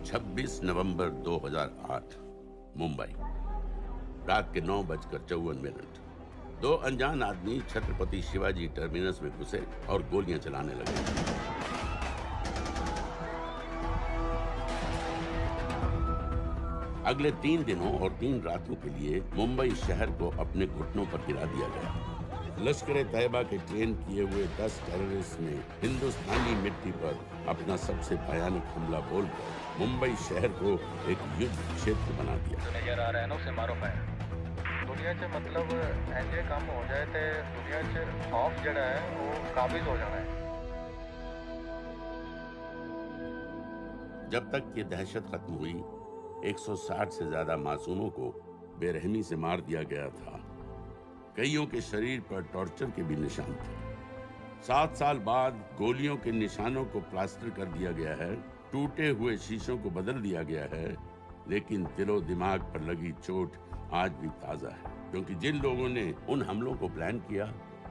26 नवंबर 2008 मुंबई, रात के 9:54। दो अनजान आदमी छत्रपति शिवाजी टर्मिनस में घुसे और गोलियां चलाने लगे। अगले 3 दिनों और 3 रातों के लिए मुंबई शहर को अपने घुटनों पर गिरा दिया गया। लश्कर-ए-तैयबा के ट्रेन किए हुए 10 टेररिस्ट ने हिंदुस्तानी मिट्टी पर अपना सबसे भयानक हमला बोलकर मुंबई शहर को एक युद्ध क्षेत्र बना दिया। नजर आ रहा है ना, उसे मारो पाए दुनिया च मतलब ऐसे काम हो जाए तो दुनिया च खौफ जड़ा है वो काबिज हो जाना है। जब तक ये दहशत खत्म हुई, 160 से ज्यादा मासूमों को बेरहमी से मार दिया गया था। कईयों के शरीर पर टॉर्चर के भी निशान थे। 7 साल बाद गोलियों के निशानों को प्लास्टर कर दिया गया है, टूटे हुए शीशों को बदल दिया गया है, लेकिन दिलो दिमाग पर लगी चोट आज भी ताजा है। क्योंकि जिन लोगों ने उन हमलों को प्लान किया,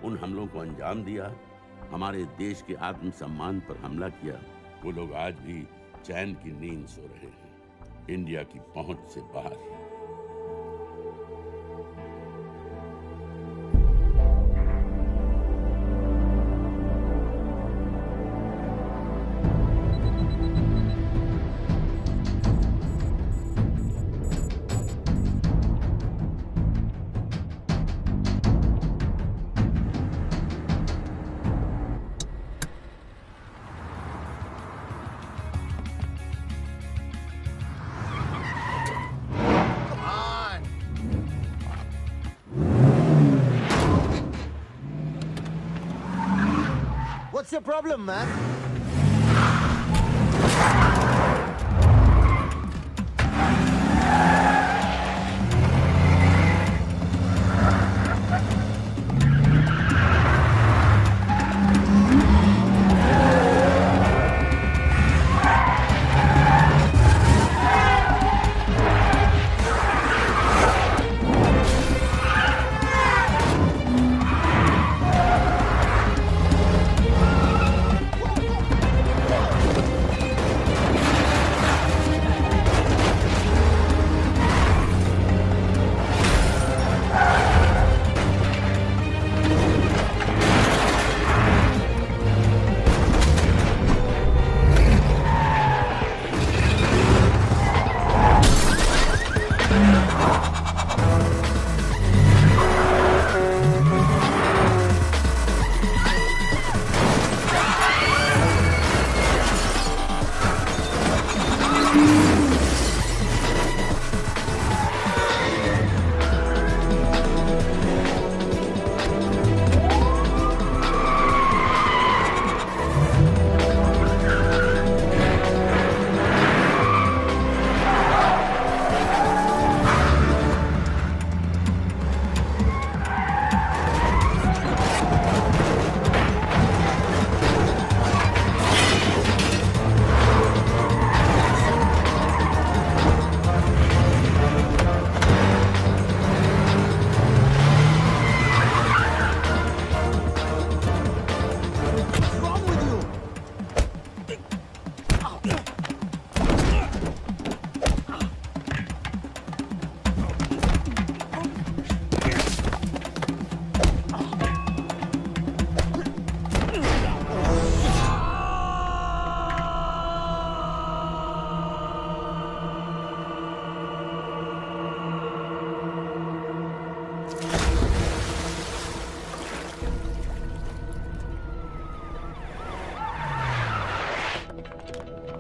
उन हमलों को अंजाम दिया, हमारे देश के आत्मसम्मान पर हमला किया, वो लोग आज भी चैन की नींद सो रहे हैं, इंडिया की पहुंच से बाहर। What's your problem, man?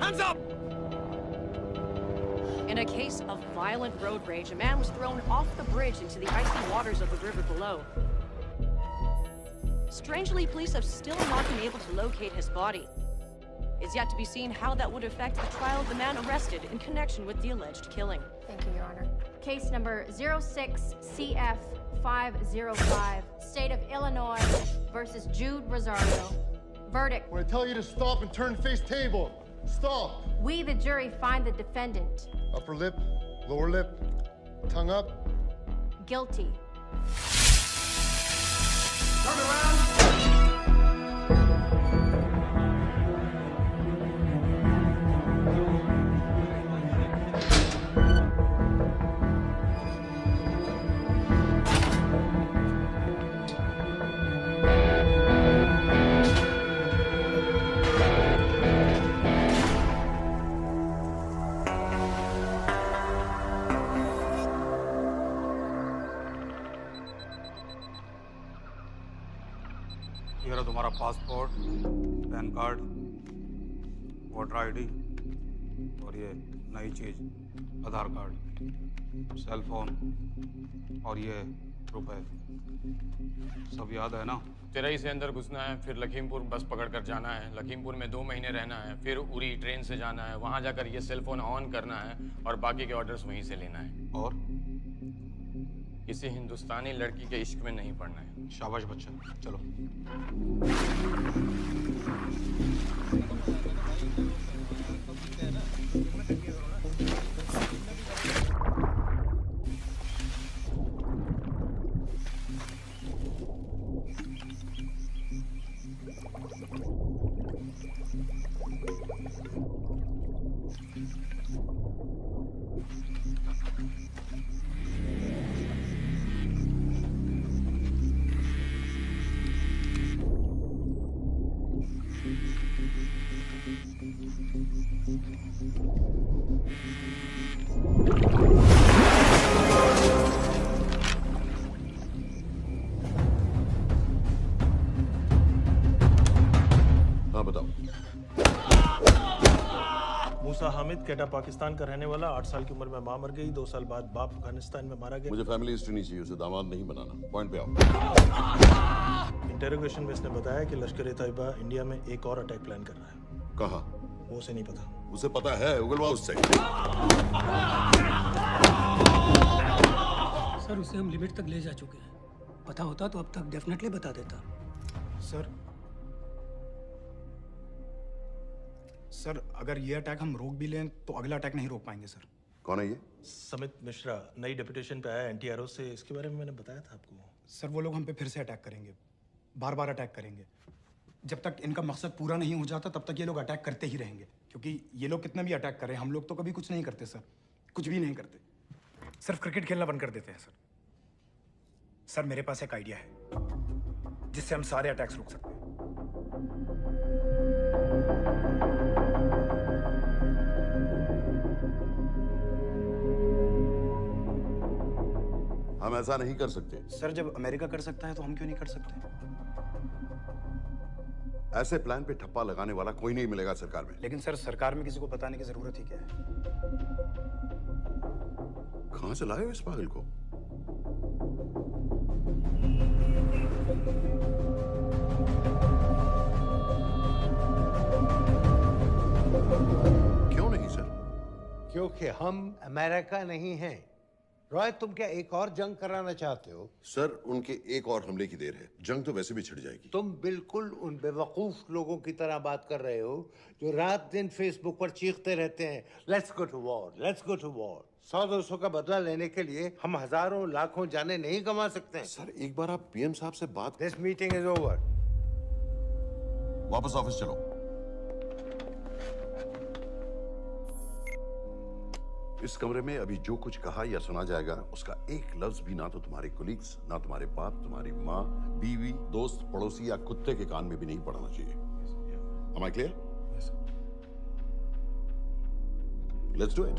Hands up! In a case of violent road rage, a man was thrown off the bridge into the icy waters of the river below. Strangely, police have still not been able to locate his body. It's yet to be seen how that would affect the trial of the man arrested in connection with the alleged killing. Thank you, Your Honor. Case number 06-CF-505, State of Illinois versus Jude Rosario. Verdict. When I tell you to stop and turn face table, stop. We, the jury, find the defendant Upper lip, lower lip, tongue up. guilty. Turn around! ये रहा तुम्हारा passport, pan card, voter ID और ये नई चीज आधार card, cell phone और ये रुपए। सब याद है ना? चिरई से अंदर घुसना है, फिर लखीमपुर बस पकड़ कर जाना है, लखीमपुर में 2 महीने रहना है, फिर उरी ट्रेन से जाना है, वहां जाकर ये सेल फोन ऑन करना है और बाकी के ऑर्डर्स वहीं से लेना है। और किसी हिंदुस्तानी लड़की के इश्क में नहीं पड़ना है। शाबाश बच्चा, चलो। मूसा हामिद, केटा पाकिस्तान का रहने वाला, 8 साल की उम्र में मां मर गई, 2 साल बाद बाप अफगानिस्तान में मारा गया। मुझे फैमिली हिस्ट्री नहीं चाहिए, उसे दामाद नहीं बनाना। पॉइंट पे आओ। इंटेरोगेशन में इसने बताया कि लश्कर ए तैयबा इंडिया में एक और अटैक प्लान कर रहा है। कहाँ? वो उसे नहीं पता। उसे पता है, उगलवा उससे। सर, उसे हम लिमिट तक ले जा चुके हैं। पता होता तो अब तक डेफिनेटली बता देता। सर, अगर ये अटैक हम रोक भी लें तो अगला अटैक नहीं रोक पाएंगे सर। कौन है ये? समित मिश्रा, नई डेपुटेशन पे आया एंटी-एरो से। इसके बारे में मैंने बताया था आपको। सर, वो लोग हम पे फिर से अटैक करेंगे, बार बार अटैक करेंगे। जब तक इनका मकसद पूरा नहीं हो जाता तब तक ये लोग अटैक करते ही रहेंगे, क्योंकि ये लोग कितना भी अटैक करें, हम लोग तो कभी कुछ नहीं करते सर, कुछ भी नहीं करते। सिर्फ क्रिकेट खेलना बंद कर देते हैं सर। सर, मेरे पास एक आइडिया है जिससे हम सारे अटैक्स रोक सकते हैं। हम ऐसा नहीं कर सकते। सर, जब अमेरिका कर सकता है तो हम क्यों नहीं कर सकते? ऐसे प्लान पे ठप्पा लगाने वाला कोई नहीं मिलेगा सरकार में। लेकिन सर, सरकार में किसी को बताने की जरूरत ही क्या है? कहां से लाए हो इस पागल को? क्यों नहीं सर? क्योंकि हम अमेरिका नहीं हैं। रॉय, तुम क्या एक और जंग कराना चाहते हो? सर, उनके एक और हमले की देर है। जंग तो वैसे भी छिड़ जाएगी। तुम बिल्कुल उन बेवकूफ लोगों की तरह बात कर रहे हो जो रात दिन फेसबुक पर चीखते रहते हैं, let's go to war, let's go to war. 100-200 का बदला लेने के लिए हम हजारों लाखों जाने नहीं कमा सकते। सर, एक बार आप पीएम साहब से बात। This meeting is over. वापस ऑफिस चलो। इस कमरे में अभी जो कुछ कहा या सुना जाएगा उसका एक लफ्ज भी ना तो तुम्हारे कोलीग्स, ना तुम्हारे बाप, तुम्हारी माँ, बीवी, दोस्त, पड़ोसी या कुत्ते के कान में भी नहीं पड़ना चाहिए। Am I clear? Yes, sir. Let's do it.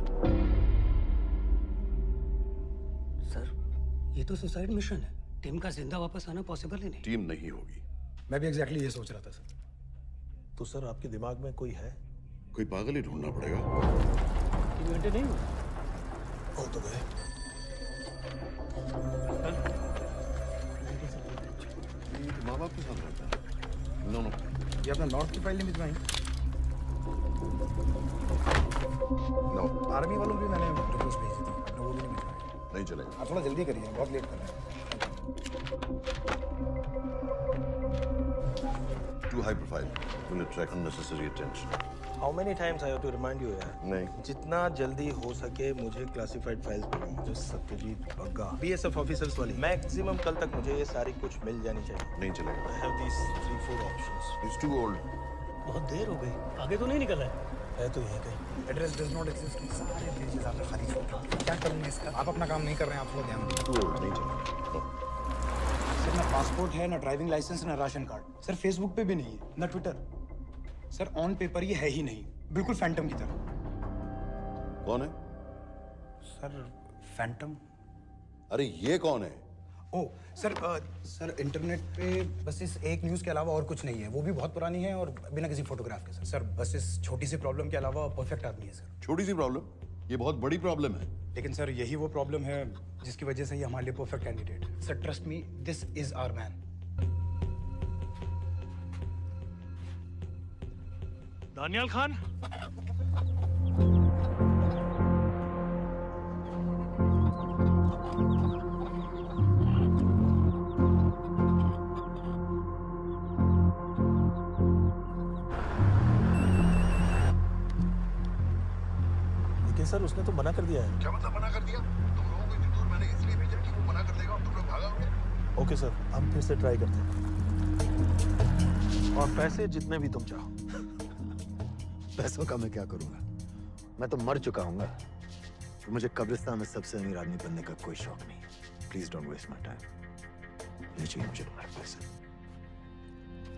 Sir, ये तो सुसाइड मिशन है। टीम का जिंदा वापस आना पॉसिबल ही नहीं। टीम नहीं होगी। मैं भी एग्जैक्टली ये सोच रहा था सर। तो सर, आपके दिमाग में कोई है? कोई पागल ही ढूंढना पड़ेगा। 3 घंटे नहीं हुए। हो तो गए। माँ बाप के साथ रहता है। नो नो, ये अपना नॉर्थ की फाइल नहीं भिजवाई? नो। आर्मी वालों की मैंने रिक्वेस्ट भेजी थी, आपने वो भी नहीं भिजवाई। नहीं चलेगा। आप थोड़ा जल्दी करिए, बहुत लेट कर रहे हैं। Too high profile. Will attract unnecessary attention. How many times I have to remind you यार? नहीं। जितना जल्दी हो सके मुझे क्लासिफाइड फाइल्स बनाओ, जो सत्यजीत बग्गा, BSF ऑफिसर्स वाली। मैक्सिमम कल तक मुझे ये सारी कुछ मिल जानी चाहिए। नहीं चलेगा। I have these 3-4 options. He's too old. बहुत देर हो गई, आगे तो नहीं निकला है तो यहीं कहीं। Address does not exist. सारे पेजेस आपने खाली छोड़ दिए। क्या करूंगा इसका? आप अपना काम नहीं कर रहे हैं, आप थोड़ा ध्यान दीजिए। Too old, नहीं चलेगा। सर, ना पासपोर्ट है, ना ड्राइविंग लाइसेंस, ना राशन कार्ड। सर, फेसबुक पे भी नहीं है, ना ट्विटर। सर, ऑन पेपर ये है ही नहीं, बिल्कुल फैंटम की तरह। कौन है? Sir, Phantom. अरे ये कौन है? ओ सर इंटरनेट पे बस इस एक न्यूज़ के अलावा और कुछ नहीं है, वो भी बहुत पुरानी है और बिना किसी फोटोग्राफ के। सर बस इस छोटी सी प्रॉब्लम के अलावा परफेक्ट आदमी है सर। छोटी सी प्रॉब्लम? ये बहुत बड़ी प्रॉब्लम है। लेकिन सर यही वो प्रॉब्लम है जिसकी वजह से ये हमारे लिए परफेक्ट कैंडिडेट है। Sir trust me, this is our man. Daniyal Khan, sir उसने तो मना कर दिया है। क्या मतलब मना कर दिया? तुम लोगों को इतनी दूर मैंने इसलिए भेजा कि वो मना कर देगा और तुम लोग भागोगे। ओके सर, हम फिर से ट्राई करते हैं। और पैसे जितने भी तुम चाहो। पैसों का मैं क्या करूंगा? मैं तो मर चुका हूँ। तो मुझे कब्रिस्तान में सबसे अमीर आदमी बनने का कोई शौक नहीं। Please don't waste my time. नहीं चाहिए मुझे तुम्हारे पैसे।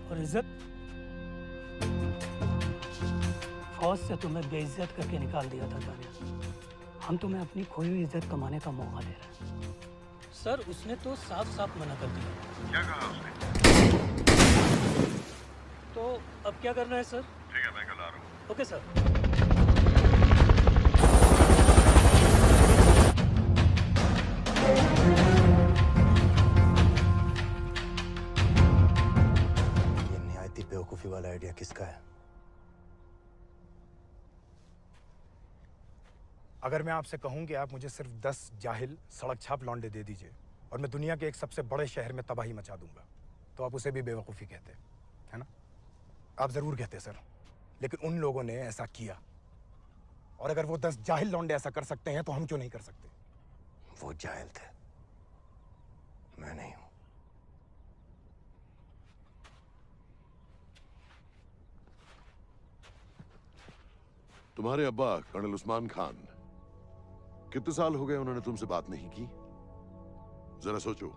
और इज्जत? फौज से तुम्हें बेइज्जत करके निकाल दिया था दानिया। हम तुम्हें अपनी खोई हुई इज्जत कमाने का मौका दे रहे हैं। सर उसने तो साफ साफ मना कर दिया। क्या कहा उसने? तो अब क्या करना है सर? ठीक है, मैं कल आ रहा हूँ। Okay sir. ये निहायती बेवकूफी वाला आइडिया किसका है? अगर मैं आपसे कहूं कि आप मुझे सिर्फ 10 जाहिल सड़क छाप लौंडे दे दीजिए और मैं दुनिया के एक सबसे बड़े शहर में तबाही मचा दूंगा, तो आप उसे भी बेवकूफ़ी कहते, है ना? आप ज़रूर कहते सर, लेकिन उन लोगों ने ऐसा किया। और अगर वो 10 जाहिल लौंडे ऐसा कर सकते हैं तो हम क्यों नहीं कर सकते? वो जाहिल थे, मैं नहीं हूं। तुम्हारे अब्बा कर्नल उस्मान खान, कितने साल हो गए उन्होंने तुमसे बात नहीं की? जरा सोचो,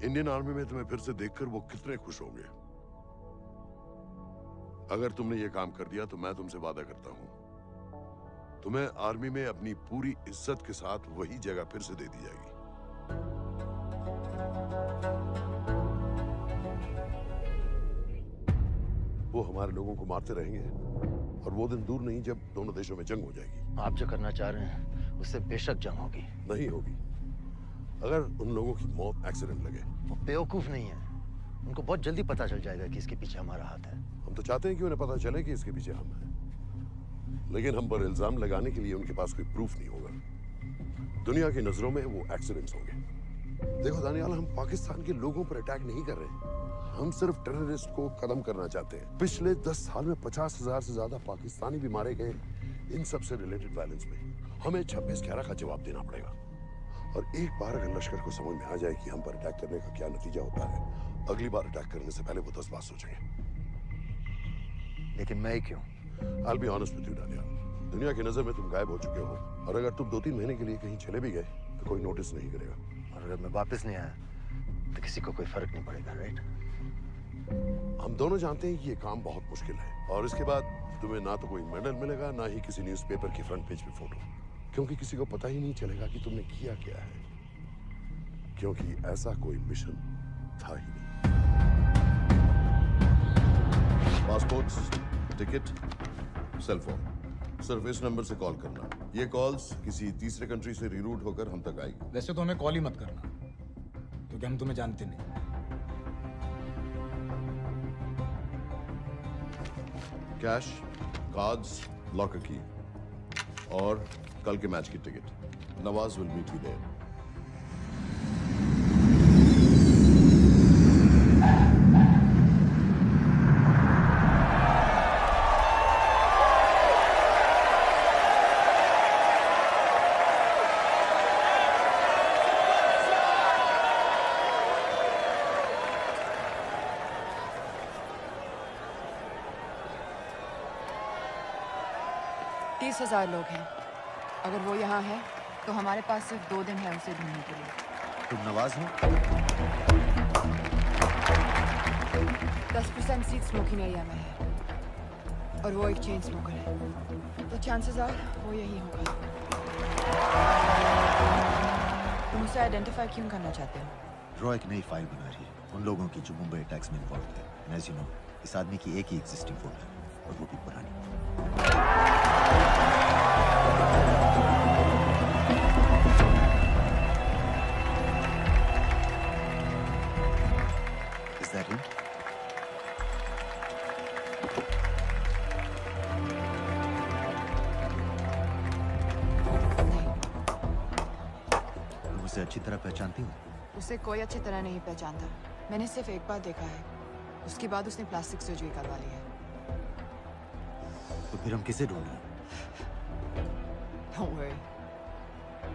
इंडियन आर्मी में तुम्हें फिर से देखकर वो कितने खुश होंगे। अगर तुमने ये काम कर दिया तो मैं तुमसे वादा करता हूं, तुम्हें आर्मी में अपनी पूरी इज्जत के साथ वही जगह फिर से दे दी जाएगी। वो हमारे लोगों को मारते रहेंगे और वो दिन दूर नहीं जब दोनों देशों में जंग हो जाएगी। आप जो करना चाह रहे हैं उससे बेशक जंग होगी। नहीं होगी। अगर उन लोगों की मौत एक्सीडेंट लगे। वो बेवकूफ नहीं है, उनको बहुत जल्दी पता चल जाएगा कि इसके पीछे हमारा हाथ है। हम तो चाहते हैं कि उन्हें पता चले कि इसके पीछे हम हैं, लेकिन हम पर इल्जाम लगाने के लिए उनके पास कोई प्रूफ नहीं होगा। दुनिया की नजरों में वो एक्सीडेंट्स होंगे। देखो दानियाल, हम पाकिस्तान के लोगों पर अटैक नहीं कर रहे, हम सिर्फ टेररिस्ट को खत्म करना चाहते हैं। पिछले 10 साल में 50,000 से ज्यादा पाकिस्तानी भी मारे गए इन सब से रिलेटेड वायलेंस में। हमें 26/11 का जवाब देना पड़ेगा। और एक बार अगर लश्कर को समझ में आ जाए कि हम पर अटैक करने का क्या नतीजा होता है, अगली बार अटैक करने से पहले वो 10 बार सोचेंगे। लेकिन मैं ही क्यों? I'll be honest with you, Daniyal, दुनिया की नजर में तुम गायब हो चुके हो, और अगर तुम 2-3 महीने के लिए कहीं चले भी गए तो कोई नोटिस नहीं करेगा। और अगर मैं वापस नहीं आया तो किसी को कोई फर्क नहीं पड़ेगा, राइट? हम दोनों जानते हैं कि ये काम बहुत मुश्किल है, और इसके बाद तुम्हें ना तो कोई मेडल मिलेगा, ना ही किसी न्यूज़पेपर की फ्रंट पेज पे फोटो, क्योंकि किसी को पता ही नहीं चलेगा कि तुमने किया क्या है, क्योंकि ऐसा कोई मिशन था ही नहीं। पासपोर्ट्स, टिकट, सेल फोन, सिर्फ इस नंबर से कॉल करना। ये कॉल्स किसी तीसरे कंट्री से रीरूट होकर हम तक आएगी। वैसे तो हमें कॉल ही मत करना, क्योंकि हम तुम्हें जानते नहीं। कैश, कार्ड्स, लॉकर की और कल के मैच की ticket. Nawaz will meet you there. 30,000 लोग हैं। अगर वो यहाँ है तो हमारे पास सिर्फ 2 दिन है उसे ढूंढने के लिए। तुम नवाज हो? 10% सीट स्मोकिंग एरिया में है और वो एक चेन स्मोकर है, तो चांसेस आर वो यही होगा। तुम उसे आइडेंटिफाई क्यों करना चाहते हो? रॉ एक नई फाइल बना रही है उन लोगों की जो मुंबई अटैक्स में इन्वॉल्व थे। एंड एज यू नो, इस आदमी की एक ही एग्जिस्टिंग फोन है और वो भी पुरानी। Is that him? तुम उसे अच्छी तरह पहचानती हो? उसे कोई अच्छी तरह नहीं पहचानता। मैंने सिर्फ एक बार देखा है, उसके बाद उसने प्लास्टिक सर्जरी करवा ली है। तो फिर हम किसे ढूंढें? Don't worry.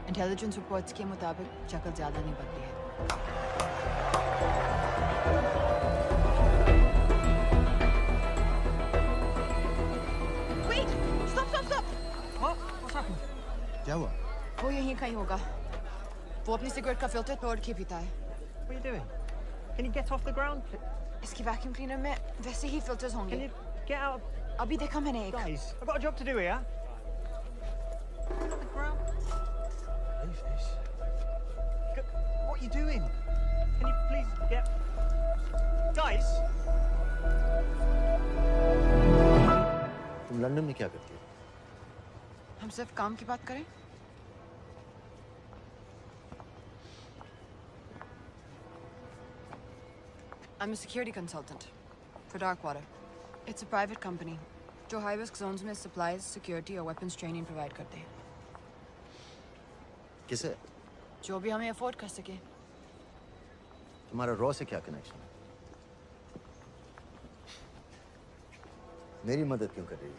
इंटेलिजेंस रिपोर्ट्स के मुताबिक शक्ल ज्यादा नहीं बदली है। Wait! Stop! Stop! Stop! What's happened? क्या हुआ? वो यहीं कहीं होगा। वो अपनी सिगरेट का फिल्टर तोड़ के पीता है। What are you doing? Can you get off the ground? इसकी वैक्यूम क्लीनर में वैसे ही फिल्टर्स होंगे। Can you get out? अभी देखा मैंने एक। Guys, I've got a job to do here. Off the ground. Leave this. What are you doing? Can you please get... Guys? तुम London में क्या करती हो? हम सिर्फ काम की बात करें? I'm a security consultant for Darkwater. It's a private company जो high risk zones में supplies, security और weapons training provide करते हैं। किसे? जो भी हमें afford कर सके। तुम्हारा रॉ से क्या कनेक्शन है? मेरी मदद क्यों कर रही है?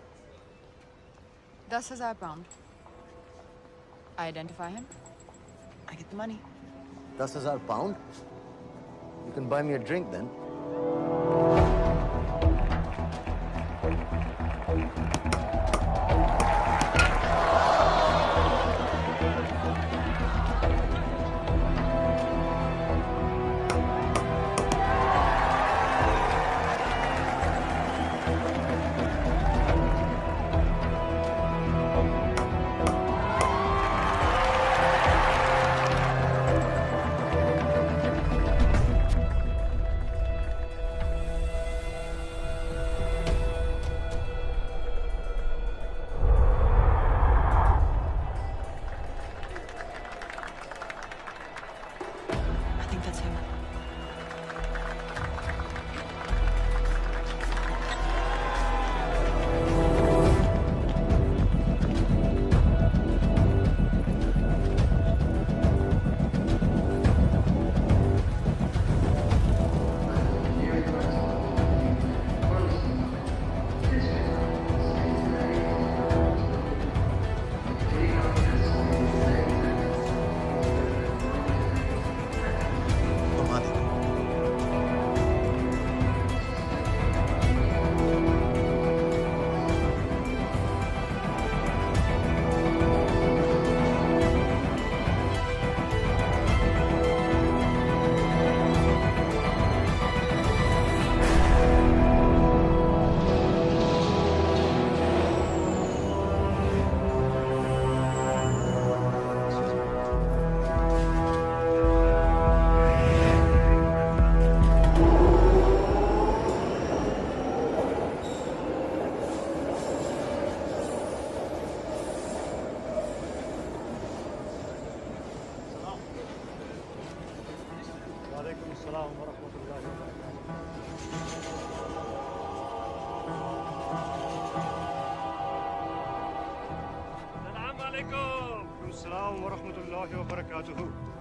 10,000 pound. I identify him. I get the money. 10,000 pound? You can buy me a drink then.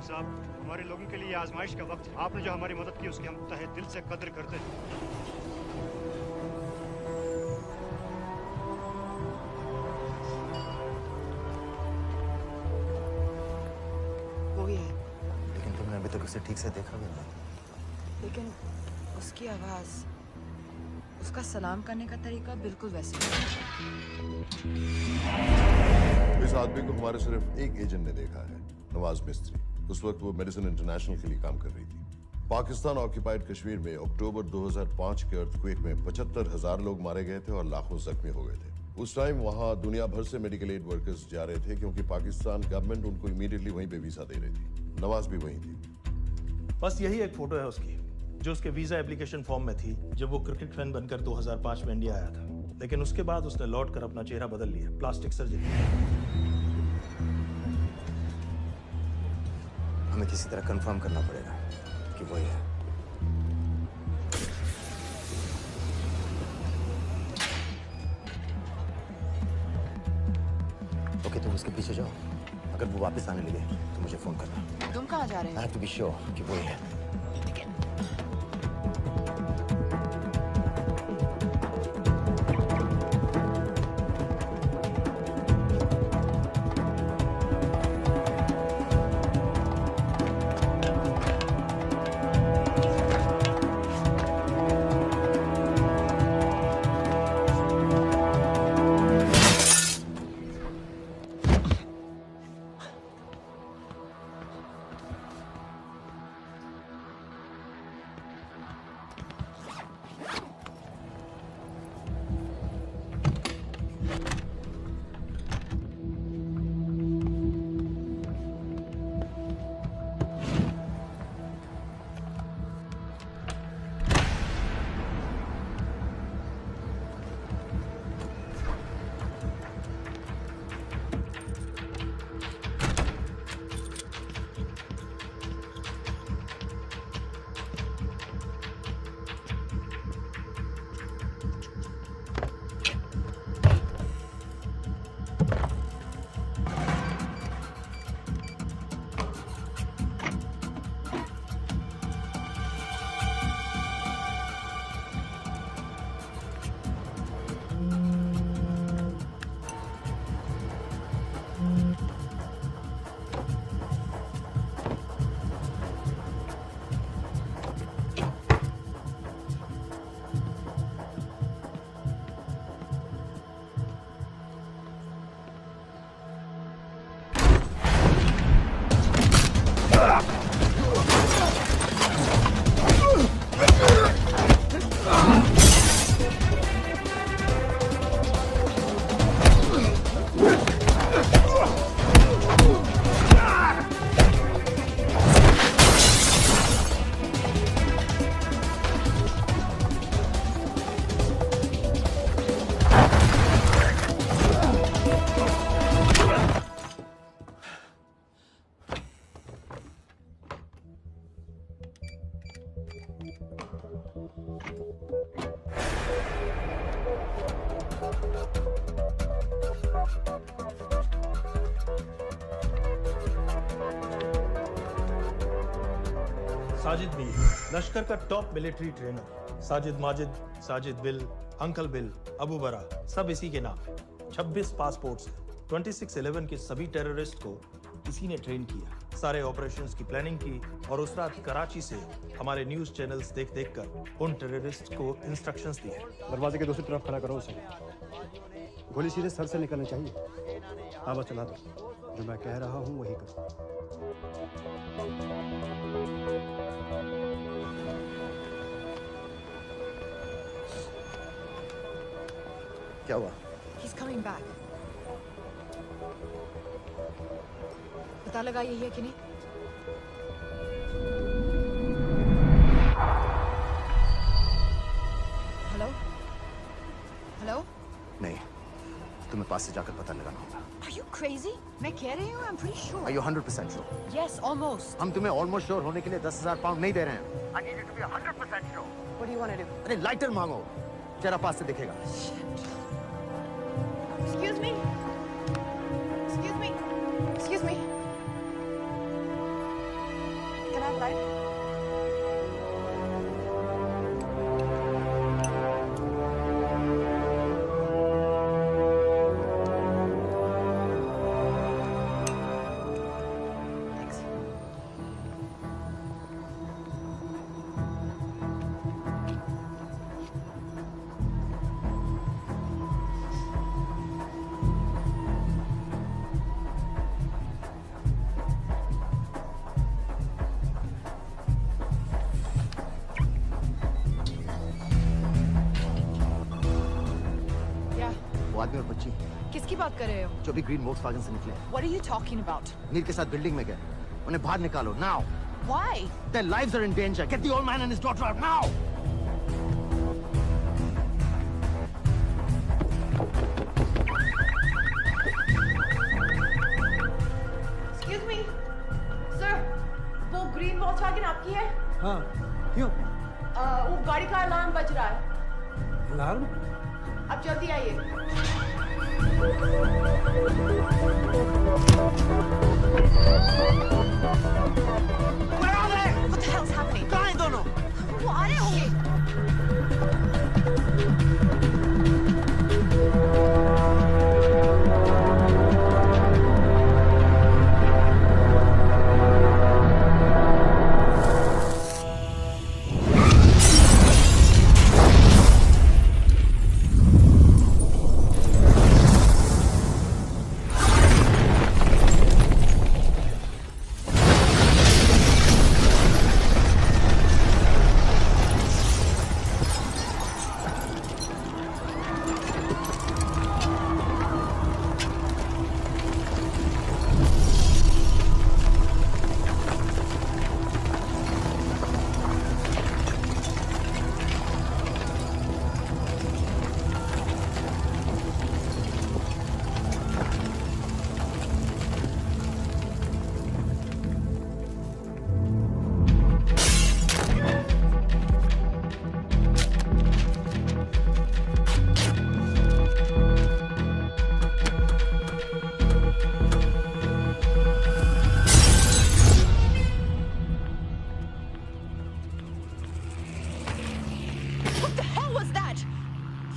साहब, हमारे लोगों के लिए आजमाइश का वक्त है। आपने जो हमारी मदद की उसकी हम तहे दिल से कद्र करते हैं। वो ही है। लेकिन तुमने अभी तक उसे ठीक से देखा भी नहीं। लेकिन उसकी आवाज, उसका सलाम करने का तरीका बिल्कुल वैसे ही। इस आदमी को हमारे सिर्फ एक एजेंट ने देखा है, नवाज मिस्त्री। उस वक्त वो मेडिसिन इंटरनेशनल के लिए काम कर रही थी। पाकिस्तान ऑक्यूपाइड कश्मीर में अक्टूबर 2005 के अर्थक्वेक में 75,000 लोग मारे गए थे और लाखों जख्मी हो गए थे। उस टाइम वहां दुनिया भर से मेडिकल एड वर्कर्स जा रहे थे क्योंकि पाकिस्तान गवर्नमेंट उनको इमीडिएटली वहीं पे वीजा दे रही थी। नवाज भी वहीं थी। बस यही एक फोटो है उसकी जो उसके वीजा एप्लीकेशन फॉर्म में थी जब वो क्रिकेट फैन बनकर 2005 में इंडिया आया था। लेकिन उसके बाद उसने लौट कर अपना चेहरा बदल लिया, प्लास्टिक सर्जरी। हमें किसी तरह कंफर्म करना पड़ेगा कि वही है। ओके, तुम उसके पीछे जाओ। अगर वो वापस आने लगे तो मुझे फोन करना। तुम कहाँ जा रहे हो? I have to be sure कि वही है। साजिद बिल, लश्कर का top military trainer. Sajid Majid, Sajid bill, uncle bill, Abu बरा, सब इसी के नाम है। 26 पासपोर्ट्स हैं। 26/11 के सभी टेररिस्ट को इसी ने ट्रेन किया, सारे ऑपरेशंस की प्लानिंग की और उस रात कराची से हमारे न्यूज चैनल्स देख कर उन टेररिस्ट को इंस्ट्रक्शंस दिए। दरवाजे के दूसरी तरफ खड़ा करो उसे। गोली सीधे सर से निकलनी चाहिए। हाँ बस चला दो, जो मैं कह रहा हूँ वही करो। क्या हुआ? He's coming back. पता लगा यही है कि नहीं? हेलो? हेलो? नहीं, तुम्हें पास से जाकर पता लगाना होगा। Are you crazy? मैं कह रही हूँ, I'm pretty sure. Are you 100% sure? Yes, almost. हम तुम्हें ऑलमोस्ट श्योर होने के लिए 10,000 पाउंड नहीं दे रहे हैं। I need you to be 100% sure. What do you want to do? अरे लाइटर मांगो, चेहरा पास से दिखेगा। Excuse me. Excuse me. Excuse me. Can I have light? किसकी बात कर रहे हो? जो भी ग्रीन वोक्सवैगन से निकले। What are you talking about? Mir के साथ बिल्डिंग में गए। उन्हें बाहर निकालो now. Why? Their lives are in danger. Get the old man and his daughter out now. Excuse me, sir. वो ग्रीन वोक्सवैगन आपकी है? हाँ, क्यों? वो गाड़ी का अलार्म बज रहा है। अलार्म? आप जल्दी आइए। Where are they? What the hell's happening? कहाँ हैं दोनों? वो आ रहे होंगे।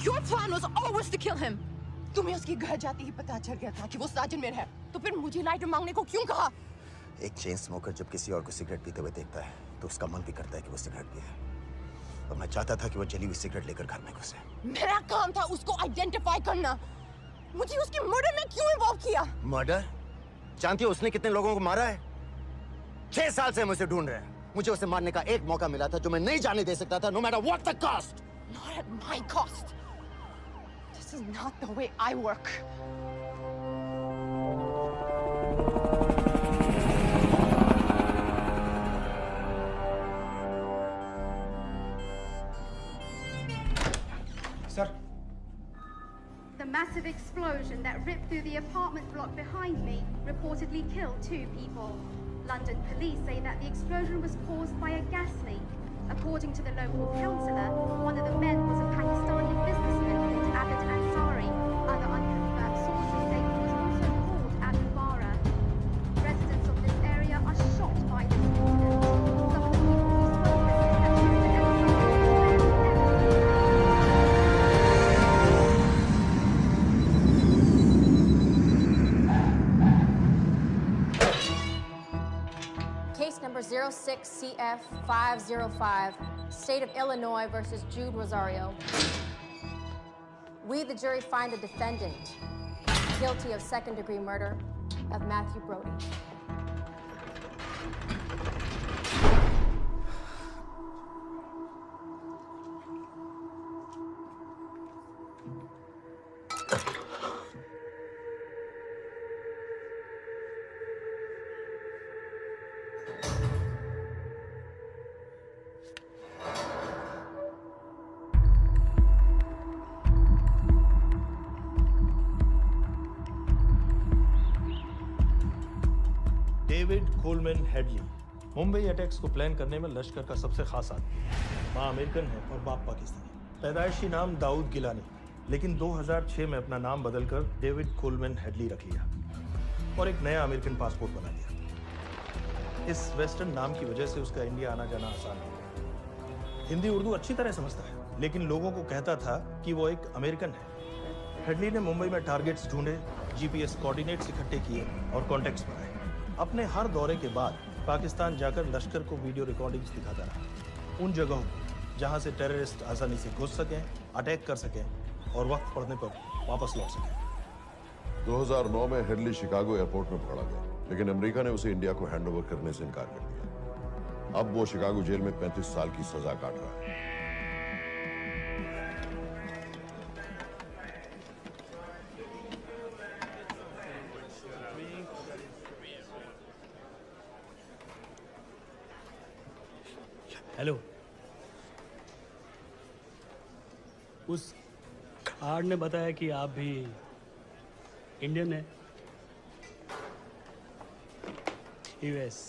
Your plan was always to kill him. तुम्हें उसके घर जाते ही पता चल गया था कि वो साजिद में है, तो फिर मुझे लाइटर मांगने को क्यों कहा? एक चेन स्मोकर जब किसी और को सिगरेट पीते हुए देखता है तो उसका मन भी करता है कि वो सिगरेट पिए। और मैं चाहता था कि वो जली हुई सिगरेट लेकर घर में घुसे। मेरा काम था उसको आइडेंटिफाई करना। मुझे उसके मर्डर में क्यों इन्वॉल्व किया? मर्डर? जानती हो उसने कितने लोगों को मारा है? 6 साल से हम उसे ढूंढ रहे हैं। मुझे उसे मारने का एक मौका मिला था जो मैं नहीं जाने दे सकता था, no matter what the cost. Not at my cost. This is not the way I work. Sir. The massive explosion that ripped through the apartment block behind me reportedly killed 2 people. London police say that the explosion was caused by a gas leak. According to the local councillor, one of the men was a Pakistani businessman called Abid Ansari. Other unconfirmed sources say he was also called Abu Bara. Residents of this area are shocked by this incident. Some of the people who spoke with said that Case number 06CF505, State of Illinois versus Jude Rosario. We, the jury, find the defendant guilty of second-degree murder of Matthew Brody. David Coleman Headley Mumbai attacks को plan करने में लश्कर का सबसे खास आदमी। माँ American है और बाप पाकिस्तानी। पैदाइशी नाम दाऊद गिलानी, लेकिन 2006 में अपना नाम बदलकर डेविड कोलमैन हेडली रख लिया और एक नया अमेरिकन पासपोर्ट बना लिया। इस वेस्टर्न नाम की वजह से उसका इंडिया आना जाना आसान हो गया। हिंदी उर्दू अच्छी तरह समझता है, लेकिन लोगों को कहता था कि वो एक अमेरिकन है। हेडली ने मुंबई में टारगेट्स ढूंढे, जीपीएस कोऑर्डिनेट्स इकट्ठे किए और कॉन्टैक्ट्स बनाए। अपने हर दौरे के बाद पाकिस्तान जाकर लश्कर को वीडियो रिकॉर्डिंग्स दिखाता रहा, उन जगहों जहां से टेररिस्ट आसानी से घुस सकें, अटैक कर सकें और वक्त पड़ने पर वापस लौट सकें। 2009 में हेडली शिकागो एयरपोर्ट में पकड़ा गया, लेकिन अमेरिका ने उसे इंडिया को हैंडओवर करने से इनकार कर दिया। अब वो शिकागो जेल में 35 साल की सजा काट रहा है। हेलो। उस कार्ड ने बताया कि आप भी इंडियन है। यूएस।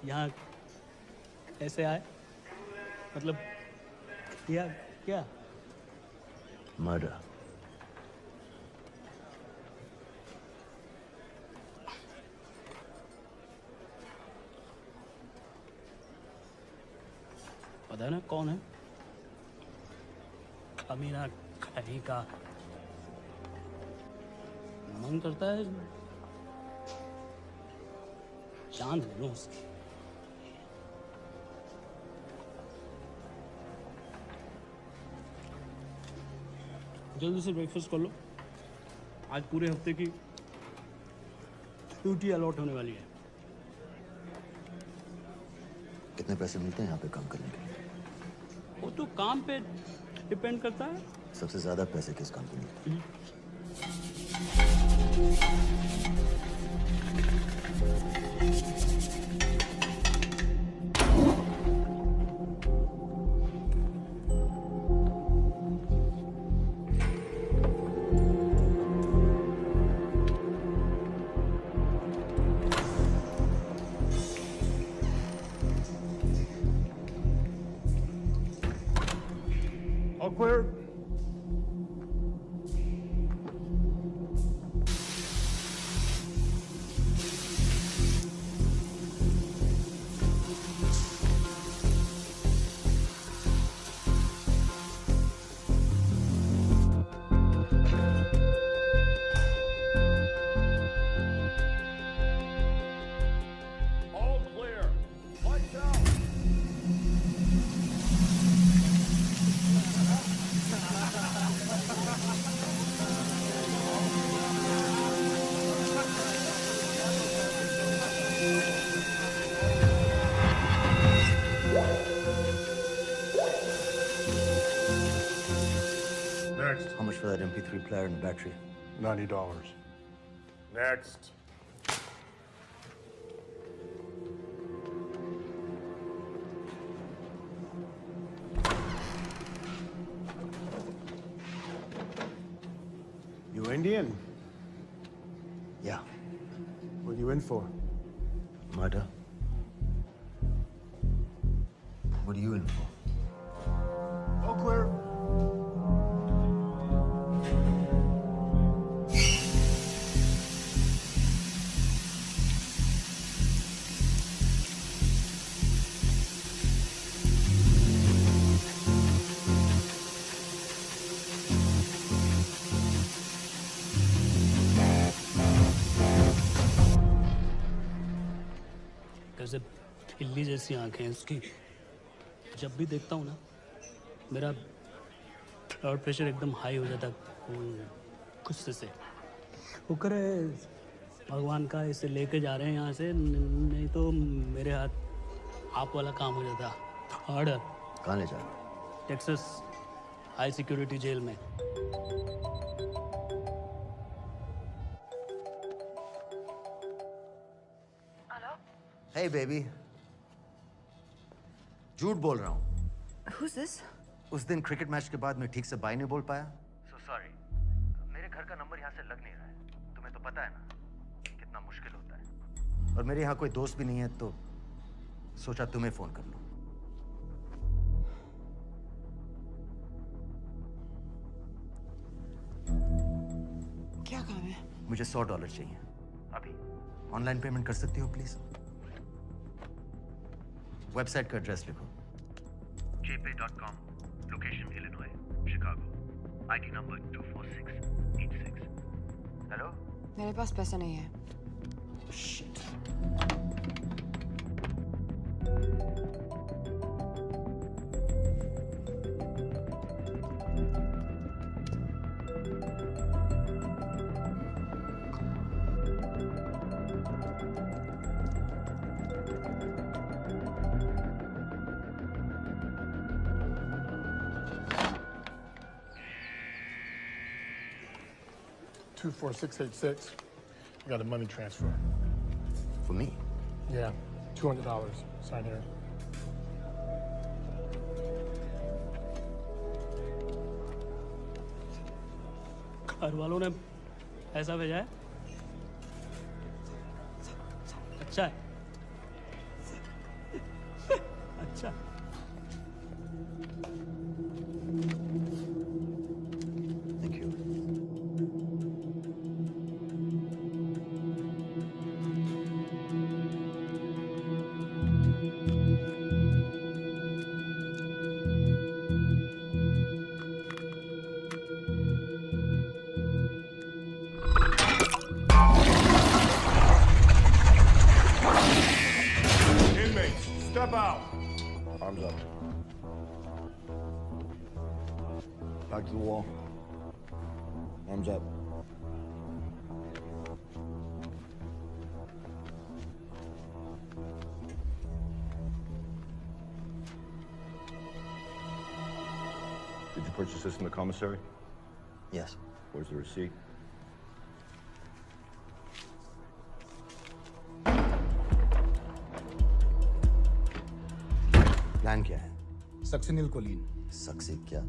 यहाँ कैसे आए? मतलब किया क्या? मर्डर। पता है ना कौन है? कमीना कहीं का। मन करता है जान ले लो उसकी। जल्दी से ब्रेकफास्ट कर लो। आज पूरे हफ्ते की ड्यूटी अलॉट होने वाली है। कितने पैसे मिलते हैं यहाँ पे काम करने के लिए? वो तो काम पे डिपेंड करता है। सबसे ज्यादा पैसे किस काम पे मिलते हैं? All clear. All clear. Lights out. Next. How much for that MP3 player and battery? $90. Next. You Indian? Yeah. What are you in for? Murder. What are you in for? All clear. कैसे बिल्ली जैसी आंखें हैं उसकी। जब भी देखता हूँ ना मेरा ब्लड प्रेशर एकदम हाई हो जाता गुस्से से। शुक्र है भगवान का इसे लेके जा रहे हैं यहाँ से, नहीं तो मेरे हाथ आप वाला काम हो जाता। ऑर्डर। कहाँ ले जा रहे हो? टेक्सास हाई सिक्योरिटी जेल में। Hey baby. झूठ बोल रहा हूँ। Who's this? उस दिन क्रिकेट मैच के बाद मैं ठीक से बाय नहीं बोल पाया। So sorry. मेरे घर का नंबर यहाँ से लग नहीं रहा है। तुम्हें तो पता है ना कितना मुश्किल होता है। और मेरे यहाँ कोई दोस्त भी नहीं है तो सोचा तुम्हें फोन कर लूं। क्या काम है? मुझे $100 चाहिए। अभी? ऑनलाइन पेमेंट कर सकती हो प्लीज? वेबसाइट का एड्रेस लिखो। jpay.com, location Illinois, Chicago, ID number 24686. Hello? मेरे पास पैसा नहीं है। Shit. 24686. I got a money transfer. For me? Yeah, $200. Sign here. घर वालों ने पैसा भेजा है? अच्छा है। अच्छा। Thank you. Inmates, step out. Arms up. Back to the wall. Arms up. Did you purchase this in the commissary? Yes. Where's the receipt? Plan क्या है? Succinylcholine. सक्सी क्या?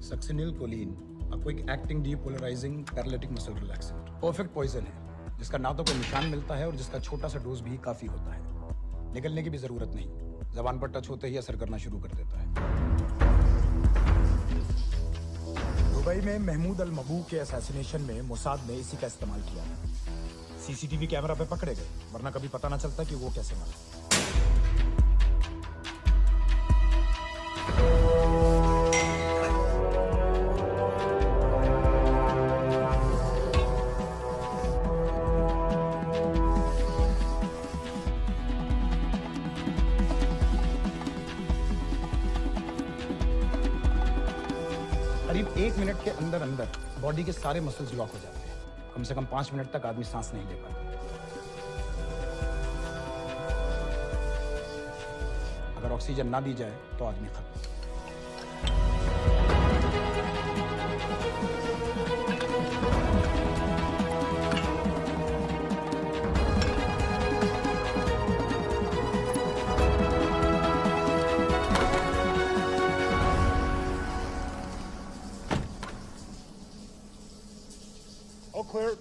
Succinylcholine, a quick acting depolarizing paralytic muscle relaxant। Perfect poison है, जिसका ना तो कोई निशान मिलता है और जिसका छोटा सा डोज भी काफी होता है। निकलने की भी जरूरत नहीं, जबान पर टच होते ही असर करना शुरू कर देता है। दुबई में महमूद अल मबू के असैसिनेशन में मोसाद ने इसी का इस्तेमाल किया। सीसीटीवी कैमरा पे पकड़े गए, वरना कभी पता ना चलता कि वो कैसे मरा। करीब 1 मिनट के अंदर अंदर बॉडी के सारे मसल्स लॉक हो जाते हैं। कम से कम 5 मिनट तक आदमी सांस नहीं ले पाता। अगर ऑक्सीजन ना दी जाए तो आदमी खत्म। All clear.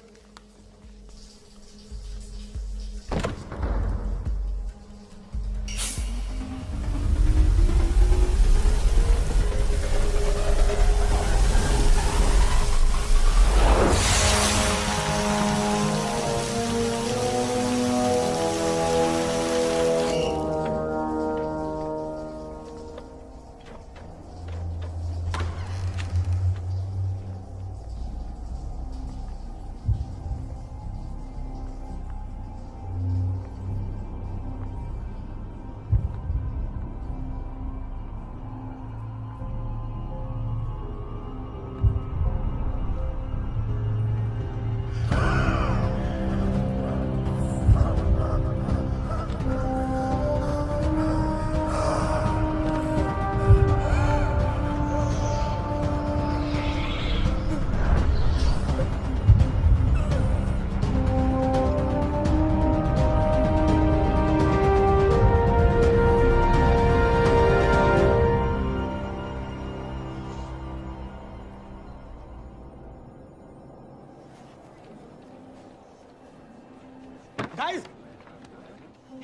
गाइस,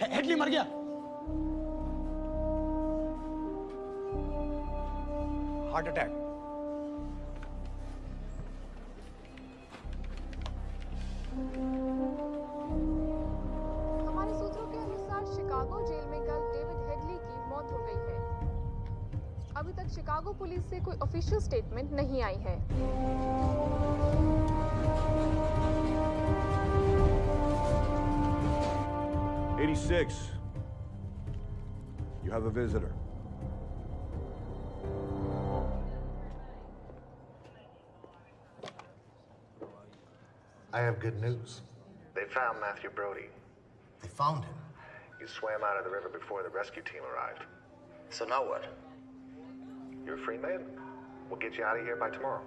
हेडली मर गया। Heart attack. हमारे सूत्रों के अनुसार शिकागो जेल में कल डेविड हेडली की मौत हो गई है। अभी तक शिकागो पुलिस से कोई ऑफिशियल स्टेटमेंट नहीं आई है। 86. You have a visitor. I have good news. They found Matthew Brody. They found him? He swam out of the river before the rescue team arrived. So now what? You're a free man. We'll get you out of here by tomorrow.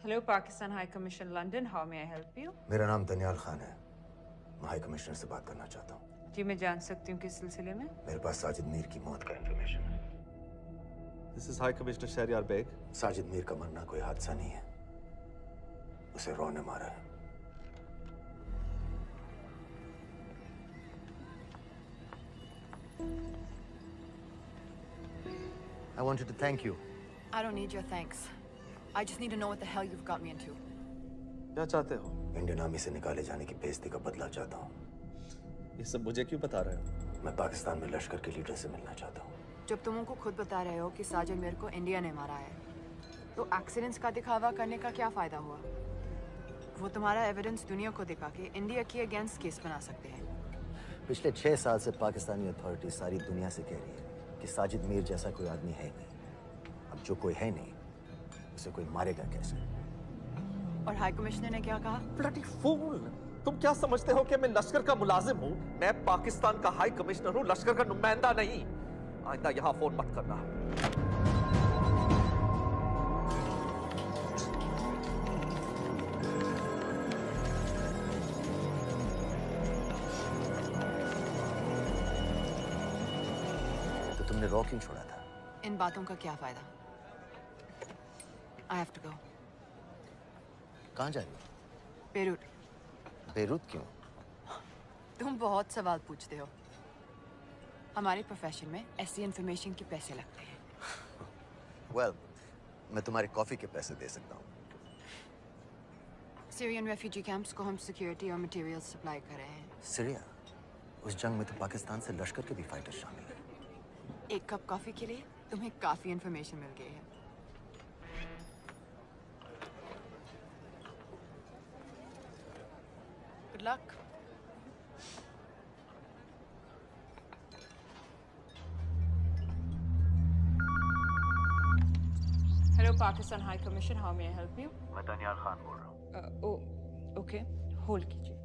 Hello, Pakistan High Commission, London. How may I help you? मेरा नाम दनियाल खान है। मैं high commissioner से बात करना चाहता हूँ। जी, मैं जान सकती हूँ किस सिलसिले में? मेरे पास साजिद मीर की मौत का इंफॉर्मेशन है। This is High Commissioner Shahryar Beg. Sajid Mir का मरना कोई हादसा नहीं है। उसे रॉ ने मारा है। I wanted to thank you. I don't need your thanks. I just need to know what the hell you've got me into. क्या चाहते हो? इंडियन आर्मी से निकाले जाने की बेइज्जती का बदला चाहता हूँ। ये सब मुझे क्यों बता रहे हो? मैं पाकिस्तान में लश्कर के लीडर से मिलना चाहता हूँ। जब तुम उनको खुद बता रहे हो कि साजिद मीर को इंडिया ने मारा है, तो एक्सीडेंट्स का दिखावा करने का क्या फायदा हुआ? वो तुम्हारा एविडेंस दुनिया को दिखा के इंडिया के अगेंस्ट केस बना सकते हैं। पिछले 6 साल से पाकिस्तानी अथॉरिटी सारी दुनिया से कह रही है कि साजिद मीर जैसा कोई आदमी है नहीं। अब जो कोई है नहीं, उसे कोई मारेगा कैसे? और हाई कमिश्नर ने क्या कहा? Bloody fool! तुम क्या समझते हो कि मैं लश्कर का मुलाजिम हूँ? मैं पाकिस्तान का हाई कमिश्नर हूँ, लश्कर का नुमाइंदा नहीं। आइंदा यहाँ फोन मत करना। तो तुमने रॉ क्यों छोड़ा था? इन बातों का क्या फायदा? I have to go. कहाँ जा रही हो? बेरूट। बेरूत क्यों? तुम बहुत सवाल पूछते हो। हमारे प्रोफेशन में ऐसी इंफॉर्मेशन के पैसे लगते हैं। Well, मैं तुम्हारी कॉफी के पैसे दे सकता हूँ। सीरियन रेफ्यूजी कैंप्स को हम सिक्योरिटी और मटेरियल सप्लाई कर रहे हैं। सीरिया? उस जंग में तो पाकिस्तान से लश्कर के भी फाइटर शामिल हैं। एक कप कॉफी के लिए तुम्हें काफी इंफॉर्मेशन मिल गई है। Good luck. Hello, Pakistan High Commission. How may I help you? मैं दनियाल खान बोल रहा हूँ। Okay. Hold कीजिए।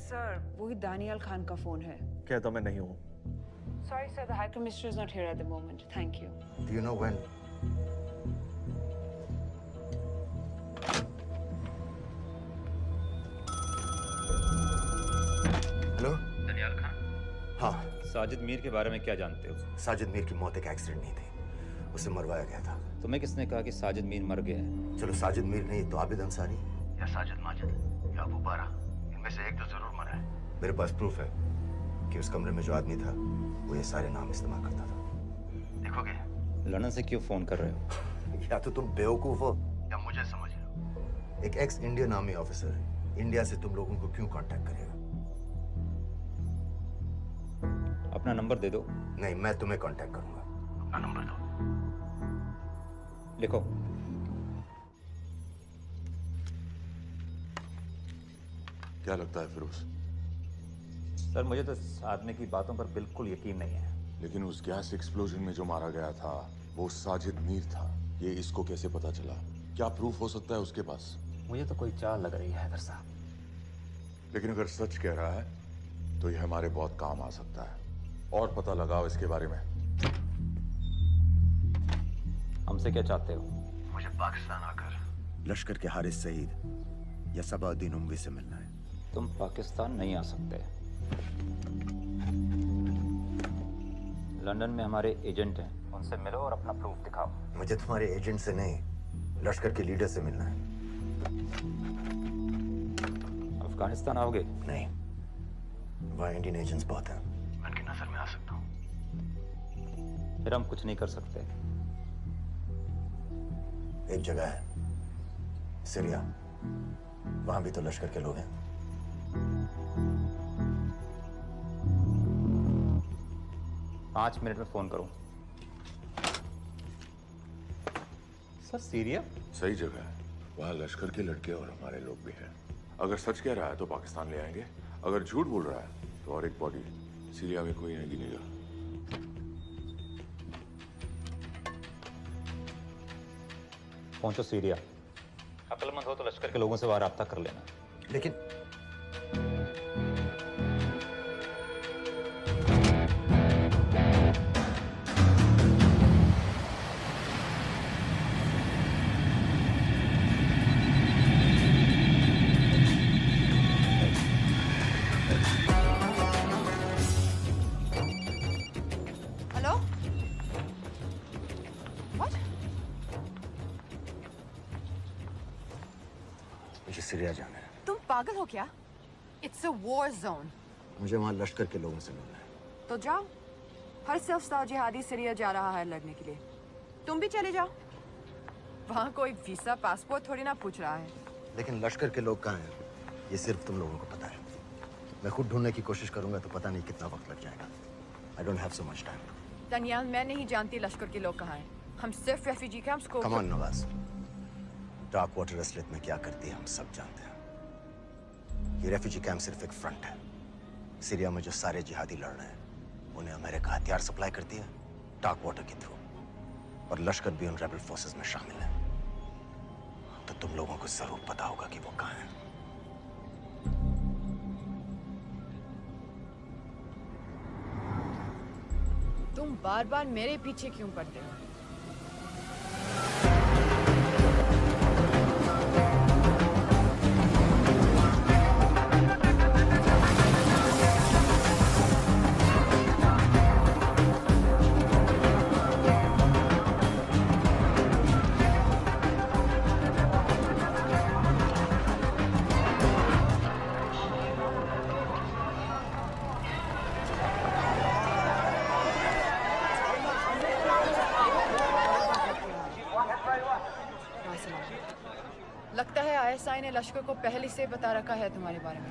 Sir, वही दानियाल खान का फोन है। कहता मैं नहीं हूँ। Sorry, sir. The High Commissioner is not here at the moment. Thank you. Do you know when? Hello? Daniyal Khan? हाँ। साजिद मीर के बारे में क्या जानते हो? साजिद मीर की मौत एक एक्सीडेंट नहीं थी। उसे मरवाया गया था। तुम्हें किसने कहा कि साजिद मीर मर गया है? चलो साजिद मीर नहीं तो आबिद अंसारी या साजिद माजिद या अबू बारा, इनमें से एक तो जरूर मरा है। मेरे पास प्रूफ है कि उस कमरे में जो आदमी था वो ये सारे नाम इस्तेमाल करता था। देखोगे? लंदन से क्यों फोन कर रहे हो? या तो तुम बेवकूफ हो या मुझे समझ लो। एक x Indian army officer India से तुम लोगों को क्यों कांटेक्ट करेगा? अपना नंबर दे दो। नहीं, मैं तुम्हें कांटेक्ट करूंगा। अपना नंबर दो। लिखो। क्या लगता है फिरोज? सर, मुझे तो इस आदमी की बातों पर बिल्कुल यकीन नहीं है। लेकिन उस गैस एक्सप्लोजन में जो मारा गया था वो साजिद मीर था। ये इसको कैसे पता चला? क्या प्रूफ हो सकता है उसके पास? मुझे तो कोई चाल लग रही है हैदर साहब। लेकिन अगर सच कह रहा है तो ये हमारे बहुत काम आ सकता है। और पता लगाओ इसके बारे में। हमसे क्या चाहते हो? मुझे पाकिस्तान आकर लश्कर के हारिस सईद या सबाउद्दीन उमवी से मिलना है। तुम पाकिस्तान नहीं आ सकते। लंदन में हमारे एजेंट हैं, उनसे मिलो और अपना प्रूफ दिखाओ। मुझे तुम्हारे एजेंट से नहीं, लश्कर के लीडर से मिलना है। अफगानिस्तान आओगे? नहीं, वहाँ इंडियन एजेंट्स बहुत हैं। मैं उनकी नजर में आ सकता हूँ। फिर हम कुछ नहीं कर सकते। एक जगह है सीरिया, वहां भी तो लश्कर के लोग हैं। पाँच मिनट में फोन करूं। सर, सीरिया सही जगह है। वहाँ लश्कर के लड़के और हमारे लोग भी हैं। अगर सच कह रहा है तो पाकिस्तान ले आएंगे, अगर झूठ बोल रहा है तो और एक बॉडी सीरिया में कोई नहीं गिनेगा। पहुंचो सीरिया। अक्लमंद हो तो लश्कर के लोगों से वहां राब्ता कर लेना। लेकिन मुझे सीरिया जाना है। तुम पागल हो क्या? It's a war zone. मुझे वहाँ लश्कर के लोगों से मिलना है। तो जाओ। हर सेल्फ जिहादी सीरिया जा रहा है लड़ने के लिए। तुम भी चले जाओ। वहाँ कोई वीसा पासपोर्ट थोड़ी ना पूछ रहा है। लेकिन लश्कर के लोग कहाँ हैं? ये सिर्फ तुम लोगों को पता है। मैं खुद ढूंढने की कोशिश करूंगा तो पता नहीं कितना वक्त लग जाएगा। I don't have so much time. Daniyal, मैं नहीं जानती लश्कर के लोग कहाँ हैं। हम सिर्फ रेफ्यूजी कैंप्स को। Come on, Nawaz. Dark water असलियत में क्या करती है हम सब जानते हैं। ये रेफ्यूजी कैंप सिर्फ एक फ्रंट है। सीरिया में जो सारे जिहादी लड़ रहे हैं उन्हें अमेरिका हथियार सप्लाई करती है डार्क वाटर के थ्रू, और लश्कर भी उन रेबल फोर्सेस में शामिल है। तो तुम लोगों को जरूर पता होगा कि वो कहाँ है। तुम बार बार मेरे पीछे क्यों पड़ते हो? लगता है आईएसआई ने लश्कर को पहले से बता रखा है तुम्हारे बारे में।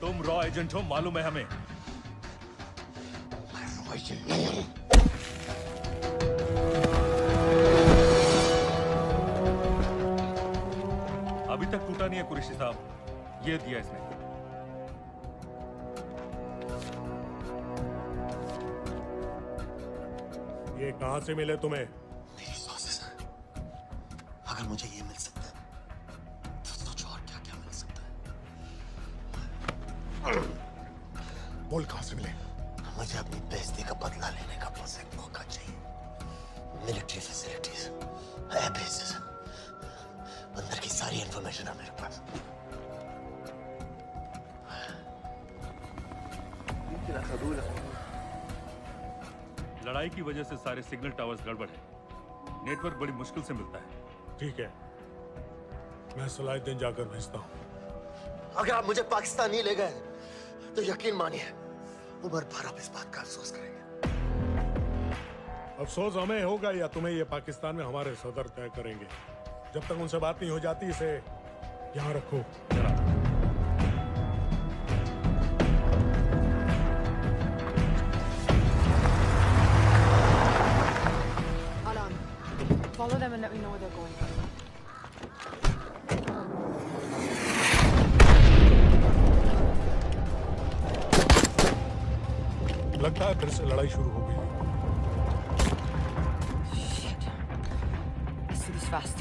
तुम रॉ एजेंट हो, मालूम है हमें। रॉ एजेंट नहीं हूं। अभी तक टूटा नहीं है कुरैशी साहब। ये दिया इसने। ये कहां से मिले तुम्हें? मेरी सोर्सेस। अगर मुझे ये मिल सकता है तो सोचो और क्या क्या मिल सकता है। बोल कहां से मिले? मुझे अपनी बेइज्जती का बदला लेने का बस एक मौका चाहिए। मिलिट्री फैसिलिटीज, एयर बेसेस, अंदर की सारी इंफॉर्मेशन है मेरे पास। लड़ाई की वजह से सारे सिग्नल टावर्स गड़बड़ है। नेटवर्क बड़ी मुश्किल से मिलता है। ठीक है, मैं सलाहुद्दीन जाकर भेजता हूं। अगर आप मुझे पाकिस्तान नहीं ले गए तो यकीन मानिए उम्र भर आप इस बात का अफसोस करेंगे। अफसोस हमें होगा या तुम्हें ये पाकिस्तान में हमारे सदर तय करेंगे। जब तक उनसे बात नहीं हो जाती इसे यहाँ रखो। Follow them and let me know where they're going. लगता है फिर से लड़ाई शुरू हो गई। Shit. Let's do this fast.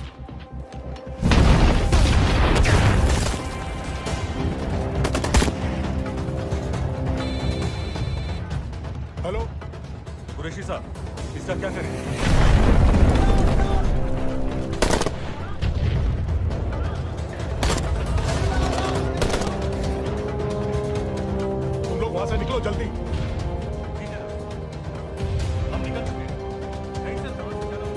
Hello Qureshi साहब, इसका क्या करें? वहां से निकलो जल्दी। ठीक है, हम निकल चुके हैं। कहीं से समझ से चलो।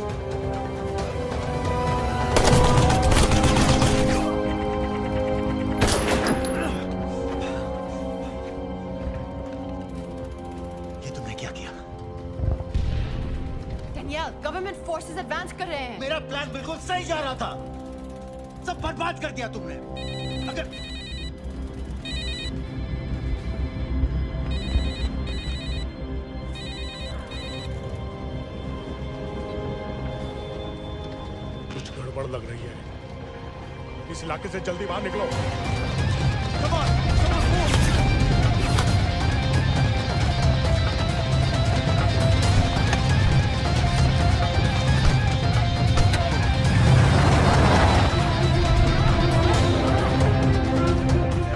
ही जा रहा था, सब बर्बाद कर दिया तुमने। अगर कुछ गड़बड़ लग रही है, इस इलाके से जल्दी बाहर निकलो।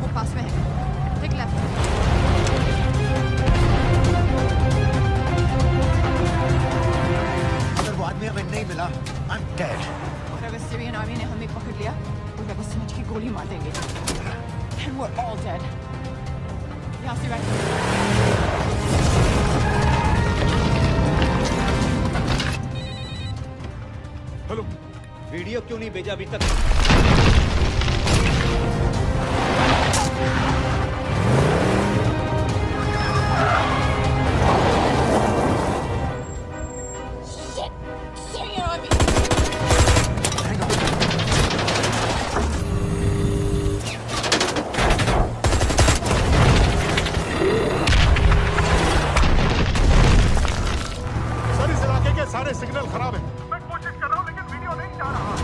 वो पास में है। Take left. अगर वो आदमी हमें नहीं मिला, I'm dead. और अगर सीरियन आर्मी ने हमें पकड़ लिया तो वे बस समझ के गोली मार देंगे। And we're all dead. यहाँ से हेलो, वीडियो क्यों नहीं भेजा अभी तक? Syrian army. सर इस इलाके के सारे सिग्नल खराब हैं। मैं कोशिश कर रहा हूँ लेकिन वीडियो नहीं जा रहा।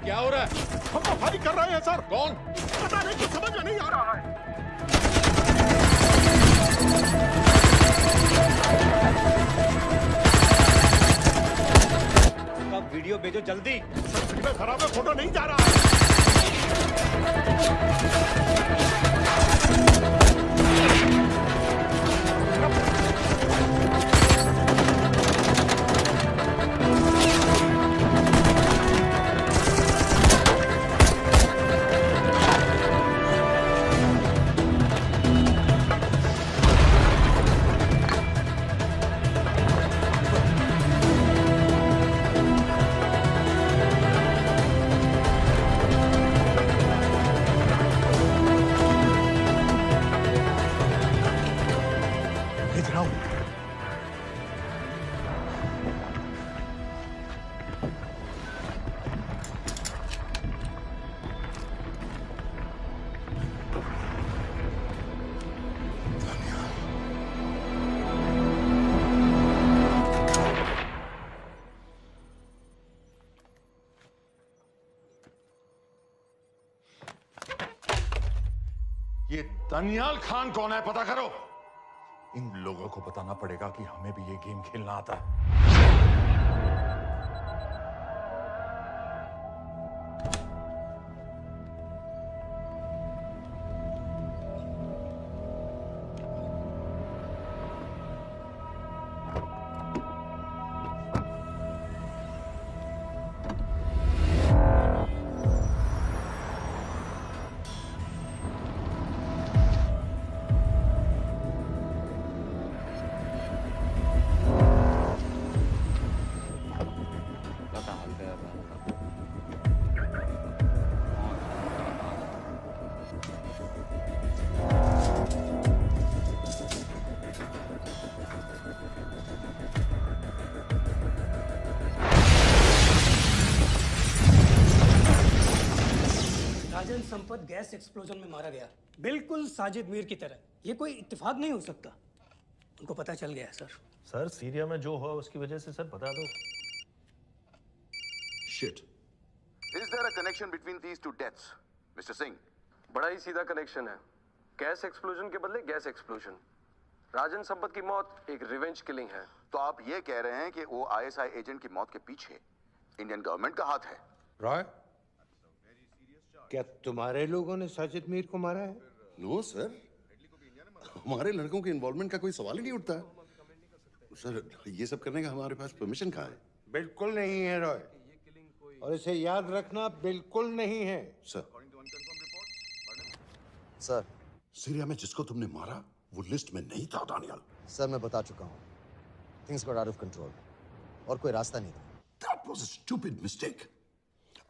क्या हो रहा है? हम तो फायरिंग कर रहे हैं सर। कौन? पता नहीं, कुछ समझ में नहीं आ रहा है। अब वीडियो भेजो जल्दी। सर सिग्नल खराब है, फोटो नहीं जा रहा है। ये दानियाल खान कौन है, पता करो। इन लोगों को बताना पड़ेगा कि हमें भी ये गेम खेलना आता है। राजन संपत गैस एक्सप्लोजन में मारा गया, बिल्कुल साजिद मीर की तरह। ये कोई इत्तेफाक नहीं हो सकता। उनको पता चल गया है सर। सर सीरिया में जो हुआ उसकी वजह से सर बता दो। Shit. Is there a connection between these two deaths, Mr. Singh? बड़ा ही सीधा कनेक्शन है। गैस एक्सप्लोजन के बदले गैस एक्सप्लोजन। राजन संपत की मौत एक रिवेंज किलिंग है। तो आप ये कह रहे हैं कि वो आईएसआई एजेंट की मौत के पीछे इंडियन गवर्नमेंट का हाथ है? रॉय, क्या तुम्हारे लोगों ने साजिद मीर को मारा है? नो सर, हमारे लड़कों के इन्वॉल्वमेंट का कोई सवाल ही नहीं उठता सर। ये सब करने का हमारे पास परमिशन कहाँ है? बिल्कुल नहीं है रॉय, और इसे याद रखना बिल्कुल नहीं है। सर, सर, सीरिया में जिसको तुमने मारा वो लिस्ट में नहीं था दानियाल। सर मैं बता चुका हूँ, things got out of control और कोई रास्ता नहीं था। That was a stupid mistake.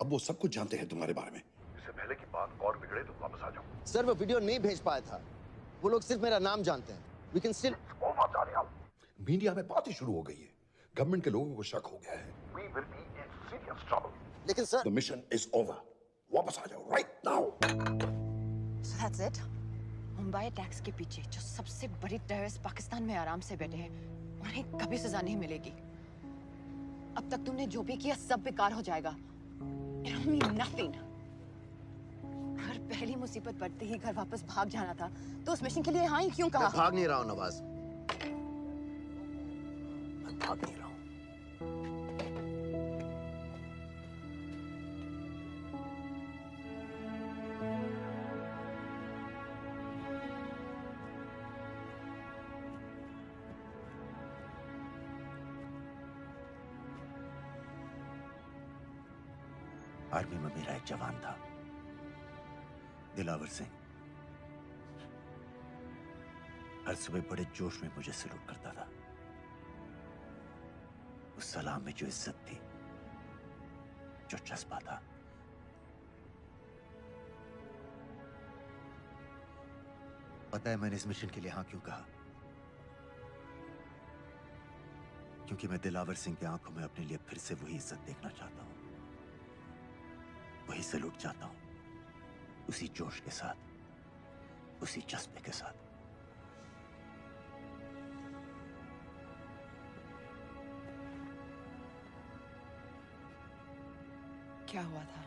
अब वो सब कुछ जानते हैं तुम्हारे बारे में। इससे पहले कि बात और बिगड़े तो वापस आ जाओ। सर वो वीडियो नहीं भेज पाया था, वो लोग सिर्फ मेरा नाम जानते हैं। We can still... मीडिया में बात ही शुरू हो गई है, गवर्नमेंट के लोगों को शक हो गया है। We will be in serious trouble. लेकिन sir, The mission is over. वापस आ जाओ right now. So that's it? Mumbai attacks के पीछे जो सबसे बड़ी टेररिस्ट पाकिस्तान में आराम से बैठे हैं, उन्हें कभी सजा नहीं मिलेगी। अब तक तुमने जो भी किया सब बेकार हो जाएगा। It'll mean nothing. अगर पहली मुसीबत पड़ते ही घर वापस भाग जाना था, तो उस मिशन के लिए हाँ ही क्यों कहा? मैं भाग नहीं रहा हूँ नवाज, मैं भाग नहीं रहा हूँ। आर्मी में मेरा एक जवान था, दिलावर सिंह। हर सुबह बड़े जोश में मुझे सलूट करता था। उस सलाम में जो इज्जत थी, जो जज्बा था, पता है मैंने इस मिशन के लिए हाँ क्यों कहा? क्योंकि मैं दिलावर सिंह की आंखों में अपने लिए फिर से वही इज्जत देखना चाहता हूं, वही सलूट चाहता हूं, उसी जोश के साथ, उसी जज्बे के साथ। क्या हुआ था?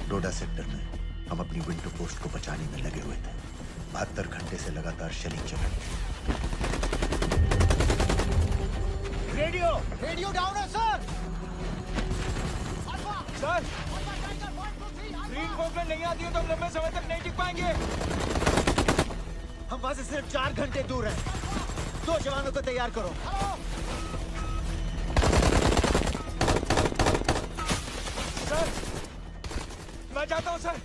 डोडा सेक्टर में हम अपनी विंडो पोस्ट को बचाने में लगे हुए थे। 72 घंटे से लगातार शेलिंग चल रही थी। रेडियो डाउन है सर। सर, ग्रीन कॉम्प्लेन नहीं आती है तो हम लंबे समय तक नहीं टिक पाएंगे। हम वहां से सिर्फ 4 घंटे दूर हैं। 2 जवानों को तैयार करो। सर, मैं जाता हूं सर।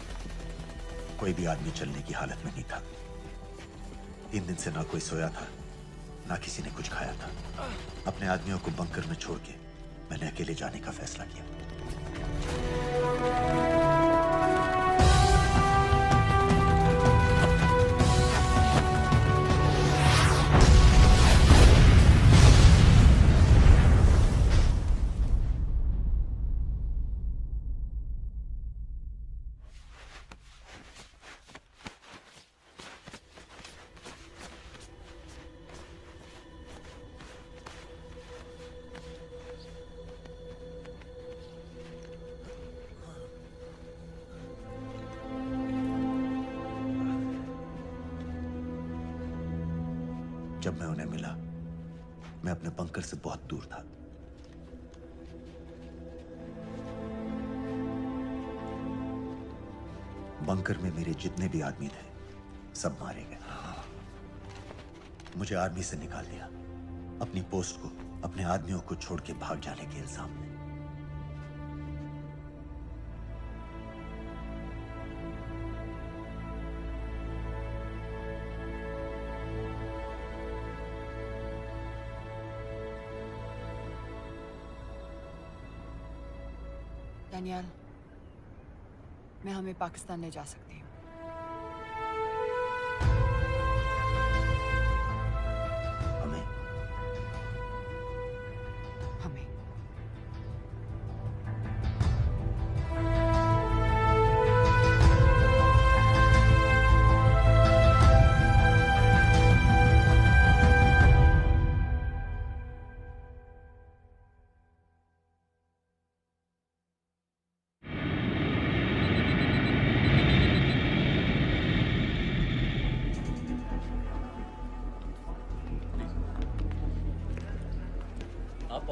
कोई भी आदमी चलने की हालत में नहीं था। 3 दिन से ना कोई सोया था, ना किसी ने कुछ खाया था। अपने आदमियों को बंकर में छोड़ के मैंने अकेले जाने का फैसला किया। जब मैं उन्हें मिला, मैं अपने बंकर से बहुत दूर था। बंकर में मेरे जितने भी आदमी थे, सब मारे गए। मुझे आर्मी से निकाल दिया, अपनी पोस्ट को, अपने आदमियों को छोड़ के भाग जाने के इल्जाम में। डैनियल, मैं हमें पाकिस्तान ले जा सकती हूँ। हमें? हमें।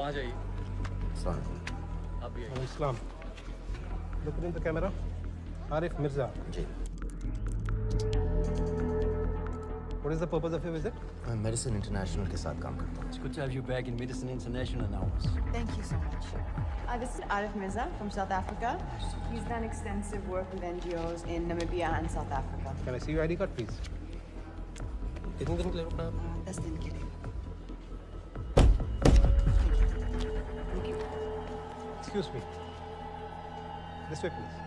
वहाँ जाइए। आप भी आइए। Islam. Look in the camera. Arif Mirza. जी। What is the purpose of your visit? मैं मेडिसिन इंटरनेशनल के साथ काम करता हूँ। It's good to have you back in Medicine International now. Thank you so much. This is Arif Mirza from South Africa. He's done extensive work with NGOs in Namibia and South Africa. Can I see your ID card, please? कितने दिन के लिए रुकना है? 10 दिन के लिए। Excuse me. This way, please.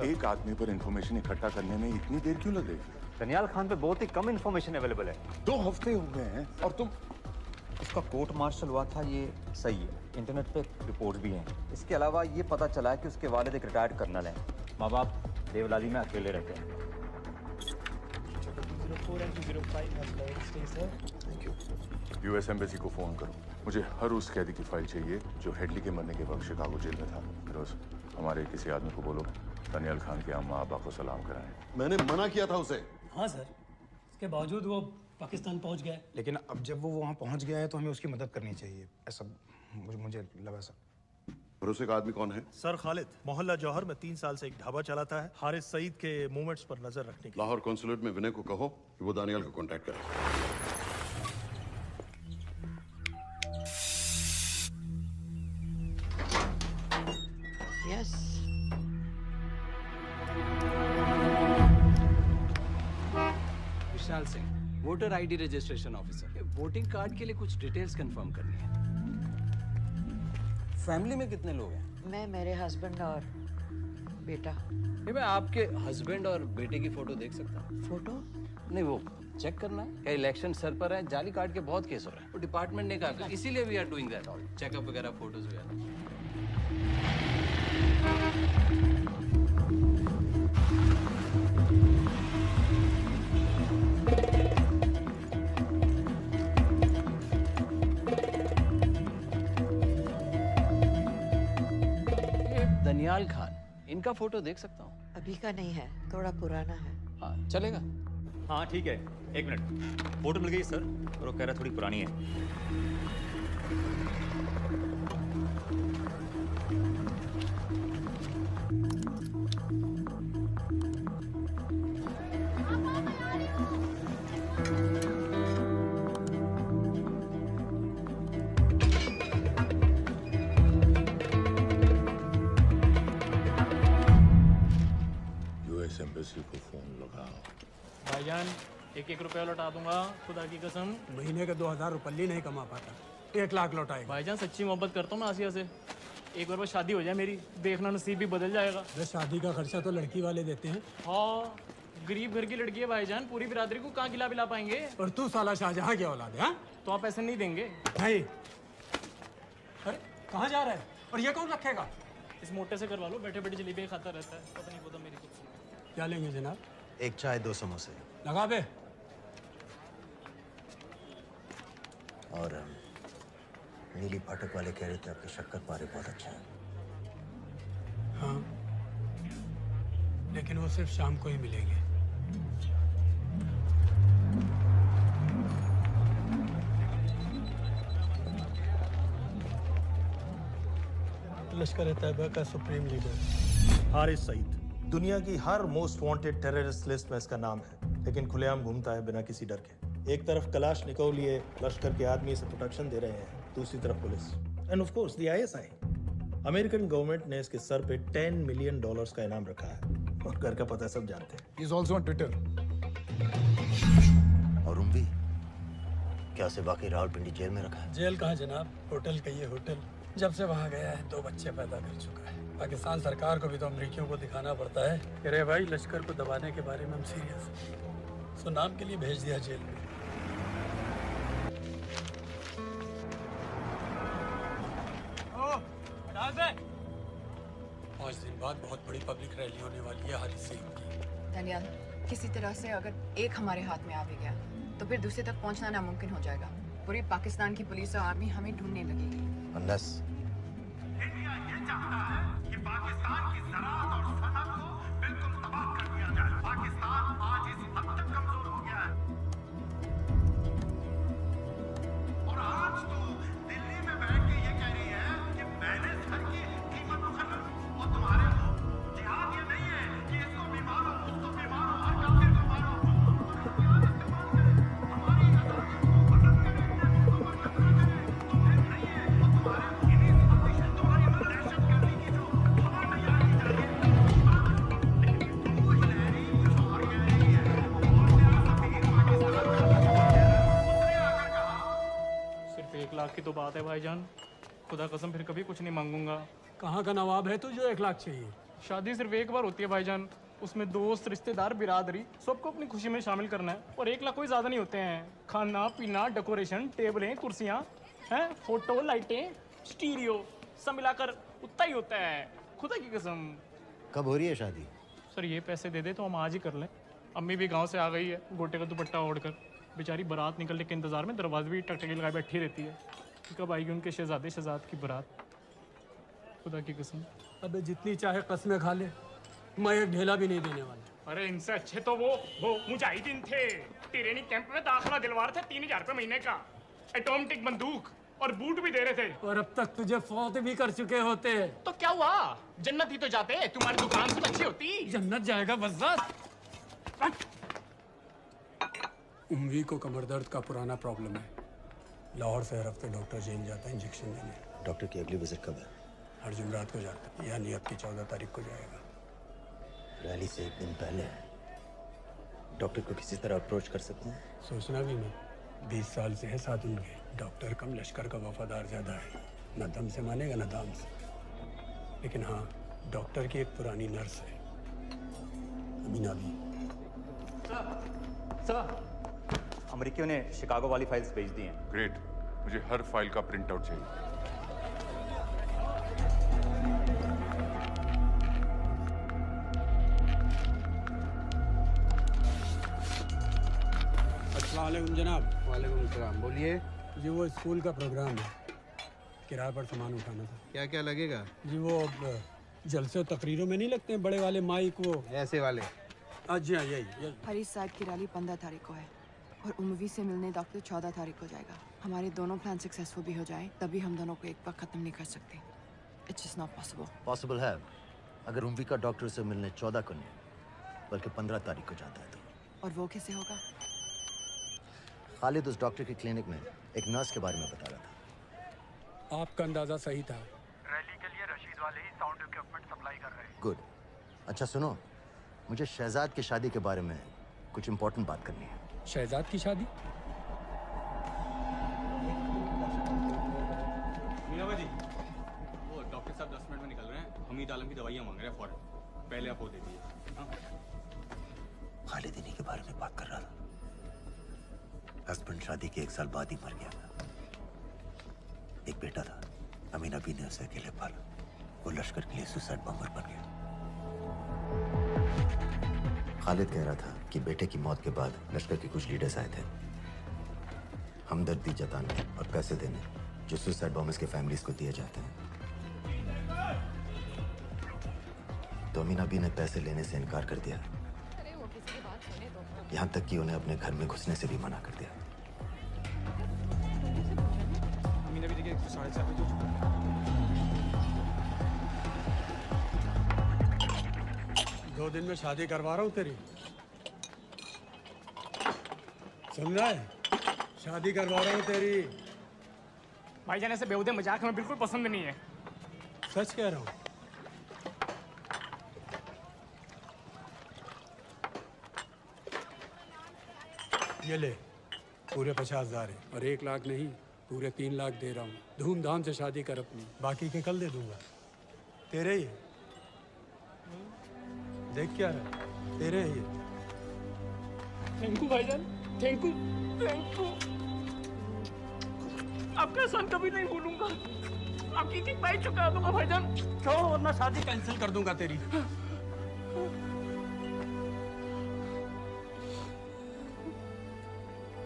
एक आदमी पर इंफॉर्मेशन इकट्ठा करने में इतनी देर क्यों लग रही है? दनियाल खान पे बहुत ही कम इंफॉर्मेशन अवेलेबल है। 2 हफ्ते हो गए हैं और तुम। उसका कोर्ट मार्शल हुआ था, ये सही है। इंटरनेट पे रिपोर्ट भी हैं। इसके अलावा ये पता चला है कि उसके वालिद एक रिटायर्ड कर्नल हैं। माँ बाप देवलाली में अकेले रहते हैं। यूएस एम्बेसी को फोन करो। मुझे हर उस कैदी की फाइल चाहिए जो हेडली के मरने के वक्त शिकागो जेल में था। फिरोज, हमारे किसी आदमी को बोलो दनियाल खान के अम्मा अब्बा को सलाम कराएं। मैंने मना किया था उसे। हाँ सर, इसके बावजूद वो पाकिस्तान पहुंच गया। लेकिन अब जब वो वहाँ पहुँच गया है तो हमें उसकी मदद करनी चाहिए, ऐसा मुझे लगा सर। भरोसे का आदमी कौन है? सर खालिद, मोहल्ला जौहर में 3 साल से एक ढाबा चलाता है। हारिस सईद के मूवमेंट्स पर नजर रखने के लिए। लाहौर कॉन्सुलेट में विनय को कहो कि वो दानियाल को कांटेक्ट करे। Yes. Vishal Singh, voter ID registration officer. Voting card के लिए कुछ डिटेल्स कंफर्म करनी है। फैमिली में कितने लोग हैं? मैं, मेरे हस्बैंड और बेटा। ये मैं आपके हस्बैंड और बेटे की फोटो देख सकता हूँ? फोटो? नहीं, वो चेक करना है। क्या इलेक्शन सर पर है? जाली कार्ड के बहुत केस हो रहे हैं। वो डिपार्टमेंट ने कहा, इसीलिए we are doing that all, checkup वगैरह, फोटोज वगैरह। दनियाल खान, इनका फोटो देख सकता हूँ? अभी का नहीं है, थोड़ा पुराना है। हाँ, चलेगा। हाँ ठीक है, 1 मिनट। फोटो मिल गई सर, और वो कह रहा थोड़ी पुरानी है। यूएस एम्बेसी को फोन लगाओ। भाईजान, 1-1 रुपया लौटा दूंगा, खुदा की कसम। महीने के 2000 रुपये नहीं कमा पाता, 1 लाख लौटाएगा। भाईजान सच्ची मोहब्बत करता हूँ मैं आसिया से। एक बार बस शादी हो जाए मेरी, देखना नसीब भी बदल जाएगा। अरे शादी का खर्चा तो लड़की वाले देते हैं। हाँ, गरीब घर की लड़की है भाईजान, पूरी बिरादरी को कहाँ खिला पाएंगे। और तू साला शाहजहां की औलाद है। तो आप पैसे नहीं देंगे? नहीं। अरे कहाँ जा रहा है? और ये कौन रखेगा? इस मोटे से करवा लो, बैठे बैठे जलेबी खाता रहता है, पता नहीं होता मेरी कुछ। क्या लेंगे जनाब? 1 चाय 2 समोसे। लगा बे। और नीली फाटक वाले कह रहे थे आपके शक्कर पारे बहुत अच्छा है। हाँ, लेकिन वो सिर्फ शाम को ही मिलेंगे। लश्कर तैयबा का सुप्रीम लीडर हारिस सईद, दुनिया की हर मोस्ट वांटेड टेररिस्ट लिस्ट में इसका नाम है, लेकिन खुलेआम घूमता है बिना किसी डर के। एक तरफ कलाशनिकोव लिए लश्कर के आदमी इसे प्रोटेक्शन दे रहे हैं, दूसरी तरफ police end of course the ISI. American government ने इसके सर पे $10 मिलियन का इनाम रखा है, और घर का पता सब जानते हैं। He is also on Twitter. और उम्वी, क्या उसे वाकई रावलपिंडी जेल में रखा है? जेल कहाँ जनाब, होटल कहिए होटल। जब से वहाँ गया है 2 बच्चे पैदा कर चुका है। पाकिस्तान सरकार को भी तो अमरीकियों को दिखाना पड़ता है। अरे भाई, लश्कर को दबाने के बारे में हम सीरियस हैं। सो नाम के लिए भेज दिया जेल में। पाँच दिन बाद बहुत बड़ी पब्लिक रैली होने वाली है हारिस सईद की। दनियाल, किसी तरह से अगर एक हमारे हाथ में आ भी गया तो फिर दूसरे तक पहुंचना नामुमकिन हो जाएगा। पूरी पाकिस्तान की पुलिस और आर्मी हमें ढूंढने लगेगी। Unless इंडिया ये चाहता है कि पाकिस्तान की ज़राअत और सनअत को बिल्कुल तबाह कर दिया जाए। पाकिस्तान आज इस हद तक कमजोर हो गया है और आज तो दिल्ली में बैठ के ये कह रही है कि मैंने सर की कीमत मुकर्रर और तुम्हारे हो। जिहाद ये नहीं है कि इसको भी मारो, उसको भी मारो, हर काफिर को मारो। सिर्फ 1 लाख की तो बात है भाईजान, खुदा कसम फिर कभी कुछ नहीं मांगूंगा। कहाँ का नवाब है तू जो 1 लाख चाहिए? शादी सिर्फ एक बार होती है भाईजान, उसमें दोस्त रिश्तेदार बिरादरी सबको अपनी खुशी में शामिल करना है। और 1 लाख कोई ज़्यादा नहीं होते हैं। खाना पीना, डेकोरेशन, टेबलें, कुर्सियाँ हैं, फोटो, लाइटें, स्टीरियो सब मिलाकर उतना ही होता है, खुदा की कसम। कब हो रही है शादी? सर ये पैसे दे दे तो हम आज ही कर लें। अम्मी भी गांव से आ गई है गोटे का दुपट्टा ओढ़कर, बेचारी बारात निकलने के इंतजार में दरवाजे भी टकटकी लगाए बैठी रहती है। कब आएगी उनके शहजाद की बारात, खुदा की कसम। अबे जितनी चाहे कस्में खा ले, मैं एक ढेला भी नहीं देने वाला। अरे इनसे अच्छे तो वो मुजाहिदीन थे, ट्रेनिंग कैंप में दाखिला दिलवा रहे थे 3000 रुपये महीने का, एटॉमिक बंदूक और बूट भी दे रहे थे। और अब तक तुझे फौत भी कर चुके होते। तो क्या हुआ, जन्नत ही तो जाते, तुम्हारी दुकान से अच्छी होती। जन्नत जाएगा बज़्ज़ात। उम्मी को कमर दर्द का पुराना प्रॉब्लम है। लाहौर से हर हफ्ते डॉक्टर जेल जाता है इंजेक्शन देने। डॉक्टर की अगली विजिट कब है? हर जुमरात को जाता है, यानी अब की 14 तारीख को जाएगा। रैली से 1 दिन पहले डॉक्टर को किसी तरह अप्रोच कर सकते हैं? सोचना भी नहीं, 20 साल से है साथ उनके। डॉक्टर कम लश्कर का वफादार ज्यादा है, न दम से मानेगा न दाम से। लेकिन हाँ, डॉक्टर की एक पुरानी नर्स है, अमीना भी। सर, अमेरिकियों ने शिकागो वाली फाइल्स भेज दी हैं। ग्रेट, मुझे हर फाइल का प्रिंट आउट चाहिए। अस्सलाम वालेकुम जनाब। वालेकुम सलाम, बोलिए। जी वो स्कूल का प्रोग्राम है, किराए पर सामान उठाना था। क्या क्या लगेगा? जी वो जलसे तकरीरों में नहीं लगते हैं बड़े वाले माइक, वो ऐसे वाले? जी हाँ, यही। हरी साइड की रैली 15 तारीख को है और उमवी से मिलने डॉक्टर 14 तारीख को जाएगा। हमारे दोनों प्लान सक्सेसफुल भी हो जाए तभी हम दोनों को एक वक्त खत्म नहीं कर सकते। It's just not possible. Possible है अगर उम्वी का डॉक्टर से मिलने 14 को नहीं बल्कि 15 तारीख को जाता है तो। और वो कैसे होगा? खालिद उस डॉक्टर की क्लिनिक में एक नर्स के बारे में बता रहा था। आपका अंदाजा सही था। रैली के लिए रशीद वाले ही साउंड इक्विपमेंट सप्लाई कर रहे हैं। गुड। अच्छा सुनो, मुझे शहजाद की शादी के बारे में कुछ इंपॉर्टेंट बात करनी है। शहजाद की शादी? मीनाबा जी, वो डॉक्टर साहब 10 मिनट में निकल रहे हैं। हमीद आलम की दवाइयाँ मांग रहे हैं फौरन, पहले आप वो दे दीजिए। हाँ? खालिद इन्हीं के बारे में बात कर रहा था। हस्बैंड शादी के 1 साल बाद ही मर गया था। एक बेटा था, अमीना भी ने उसे अकेले पाला। वो लश्कर के लिए सुसाइड बॉम्बर बन गया। खालिद कह रहा था कि बेटे की मौत के बाद लश्कर के कुछ लीडर्स आए थे हमदर्दी जताने और पैसे देने, जो सुसाइड बॉम्बर्स के फैमिलीज को दिए जाते हैं। तो अमीना भी ने पैसे लेने से इनकार कर दिया, यहाँ तक कि उन्हें अपने घर में घुसने से भी मना कर दिया। अमीना भी देखिए 4:30 बजे हो चुका है। 2 दिन में शादी करवा रहा हूँ तेरी, सुन रहा है? शादी करवा रहा हूँ तेरी। भाईजान ऐसे बेहुदे मजाक हमें बिल्कुल पसंद नहीं है। सच कह रहा हूँ। ये ले, पूरे 50,000 है और 1 लाख नहीं, पूरे 3 लाख दे रहा हूँ। धूमधाम से शादी कर अपनी, बाकी के कल दे दूंगा। तेरे ही देख क्या है, तेरे ही। थैंक यू भाईजान, थैंक यू, थैंक यू। आपका एहसान कभी नहीं भूलूंगा। आपकी एक बाई चुका दूंगा भाईजान। क्यों? वरना शादी कैंसिल कर दूंगा तेरी।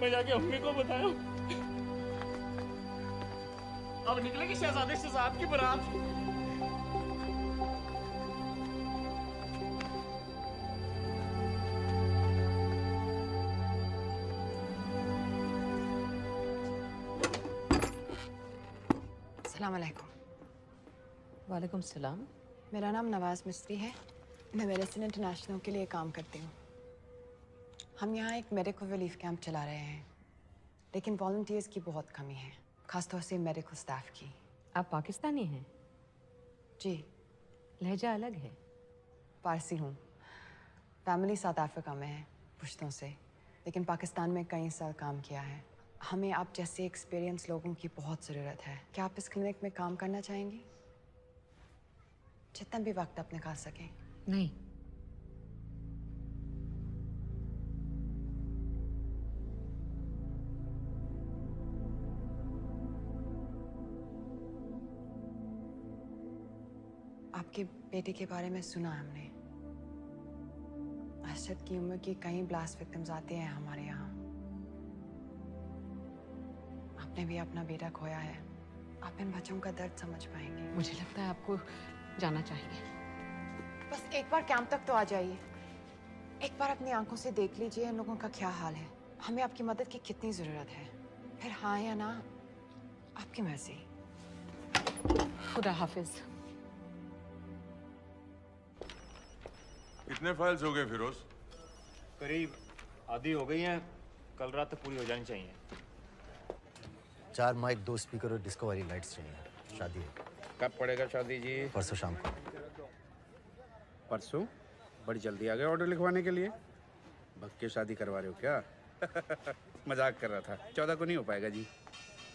मैं जाके अम्मी को बताया। अब निकलेगी शहजादे शहजाद की बारात। अस्सलाम वालेकुम। वालेकुम सलाम। मेरा नाम नवाज मिस्त्री है। मैं मेडिसिन इंटरनेशनल के लिए काम करती हूँ। हम यहाँ एक मेडिकल रिलीफ कैंप चला रहे हैं, लेकिन वॉलंटियर्स की बहुत कमी है, खासतौर से मेडिकल स्टाफ की। आप पाकिस्तानी हैं? जी। लहजा अलग है। पारसी हूँ। फैमिली साउथ अफ्रीका में है पुश्तों से, लेकिन पाकिस्तान में कई साल काम किया है। हमें आप जैसे एक्सपीरियंस लोगों की बहुत ज़रूरत है। क्या आप इस क्लिनिक में काम करना चाहेंगी? जितना भी वक्त आप निकाल सकें। नहीं। आपके बेटे के बारे में सुना हमने। अरशद की उम्र की कई ब्लास्ट विक्टिम्स आते हैं हमारे यहाँ। आपने भी अपना बेटा खोया है। आप इन बच्चों का दर्द समझ पाएंगे। मुझे लगता है आपको जाना चाहिए। बस एक बार कैंप तक तो आ जाइए। एक बार अपनी आंखों से देख लीजिए इन लोगों का क्या हाल है। हमें आपकी मदद की कितनी जरूरत है। फिर हाँ या ना, आपकी मर्जी। खुदा हाफिज। कितने फाइल्स हो गए फिरोज? करीब आधी हो गई हैं। कल रात तक पूरी हो जानी चाहिए। 4 माइक, 2 स्पीकर और डिस्को वाली लाइट्स चाहिए। शादी है। कब पड़ेगा शादी जी? परसों शाम को। परसों? बड़ी जल्दी आ गए ऑर्डर लिखवाने के लिए। भग के शादी करवा रहे हो क्या? मजाक कर रहा था। 14 को नहीं हो पाएगा जी,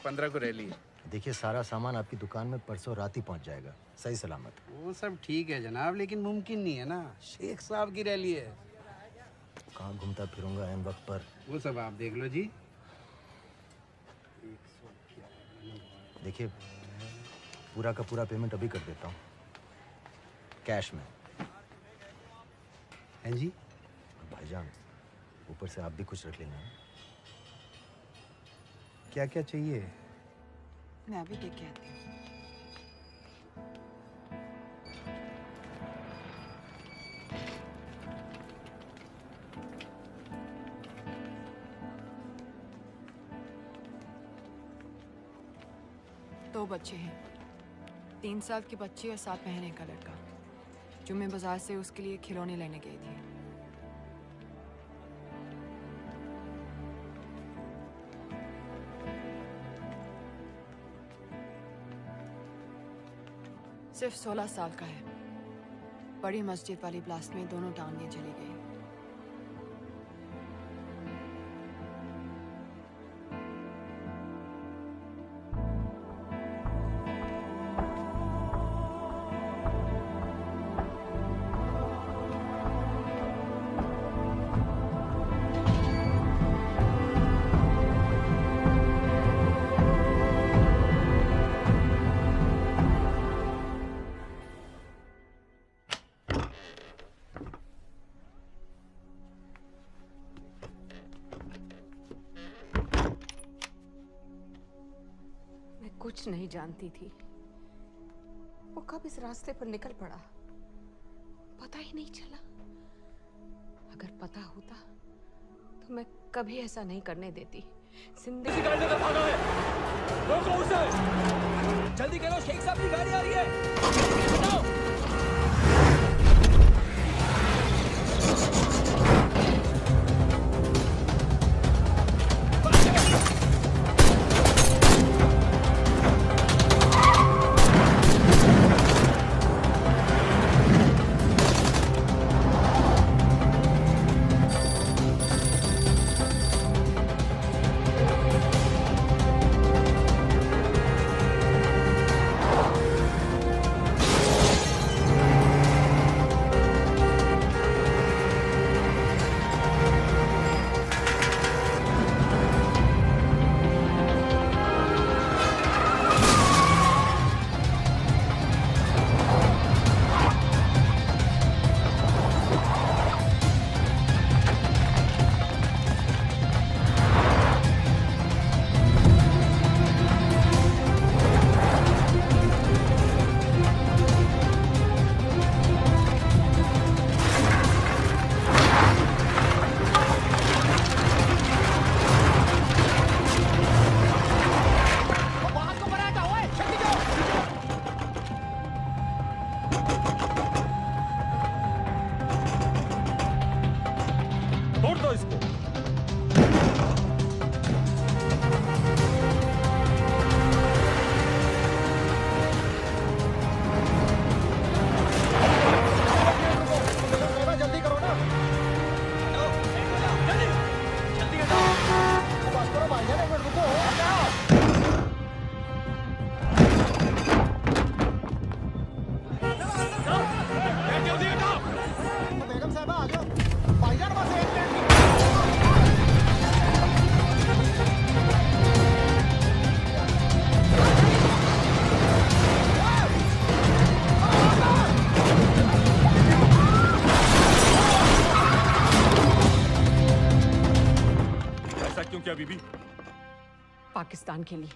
15 को रैली है। देखिए, सारा सामान आपकी दुकान में परसों रात ही पहुंच जाएगा, सही सलामत। वो सब ठीक है जनाब, लेकिन मुमकिन नहीं है ना। शेख साहब की रैली है। कहाँ घूमता फिरूंगा इन वक्त पर? वो सब आप देख लो जी। देखिए, पूरा का पूरा पेमेंट अभी कर देता हूँ, कैश में। हैं जी? भाईजान, ऊपर से आप भी कुछ रख लेना। क्या क्या चाहिए? मैं अभी देख के आती हूँ। दो बच्चे हैं, 3 साल की बच्ची और 7 महीने का लड़का, जो मैं बाजार से उसके लिए खिलौने लेने गई थी। सिर्फ 16 साल का है। बड़ी मस्जिद वाली ब्लास्ट में दोनों टांगें चली गई। कुछ नहीं जानती थी, वो कब इस रास्ते पर निकल पड़ा पता ही नहीं चला। अगर पता होता तो मैं कभी ऐसा नहीं करने देती। जिंदगी का भागा है। रोको उसे। जल्दी करो, शेख साहब की गाड़ी आ रही है। हटाओ। पाकिस्तान के लिए।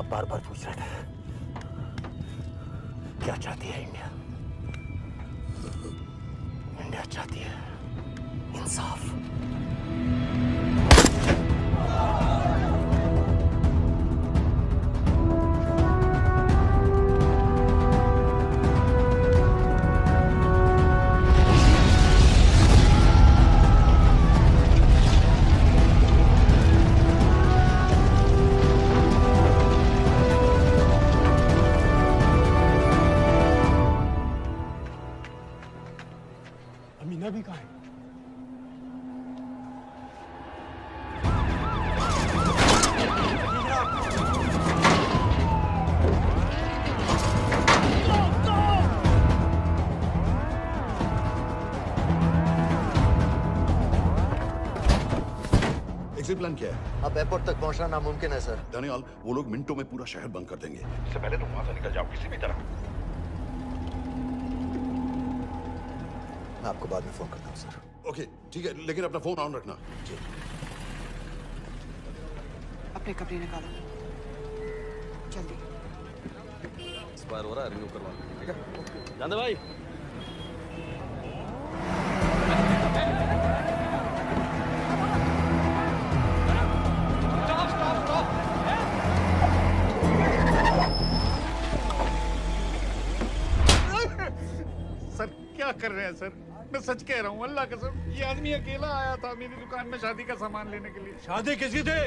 बार बार पूछ रहा था, क्या चाहती है इंडिया? इंडिया चाहती है इंसाफ। अमीना भी कहाँ है? एग्जिट प्लान क्या है? अब एयरपोर्ट तक पहुंचना नामुमकिन है सर। दानियाल, वो लोग मिनटों में पूरा शहर बंद कर देंगे। इससे पहले तुम वहां से निकल जाओ किसी भी तरह। मैं आपको बाद में फोन करता हूँ सर। ओके ठीक है, लेकिन अपना फोन ऑन रखना। जी। अपने कपड़े निकालो जल्दी। एक्सपायर हो रहा है, रिन्यू करवा लो, ठीक है? जान दे भाई। सर क्या कर रहे हैं सर? मैं सच कह रहा हूँ, अल्लाह कसम, ये आदमी अकेला आया था मेरी दुकान में शादी का सामान लेने के लिए। शादी किसकी थी?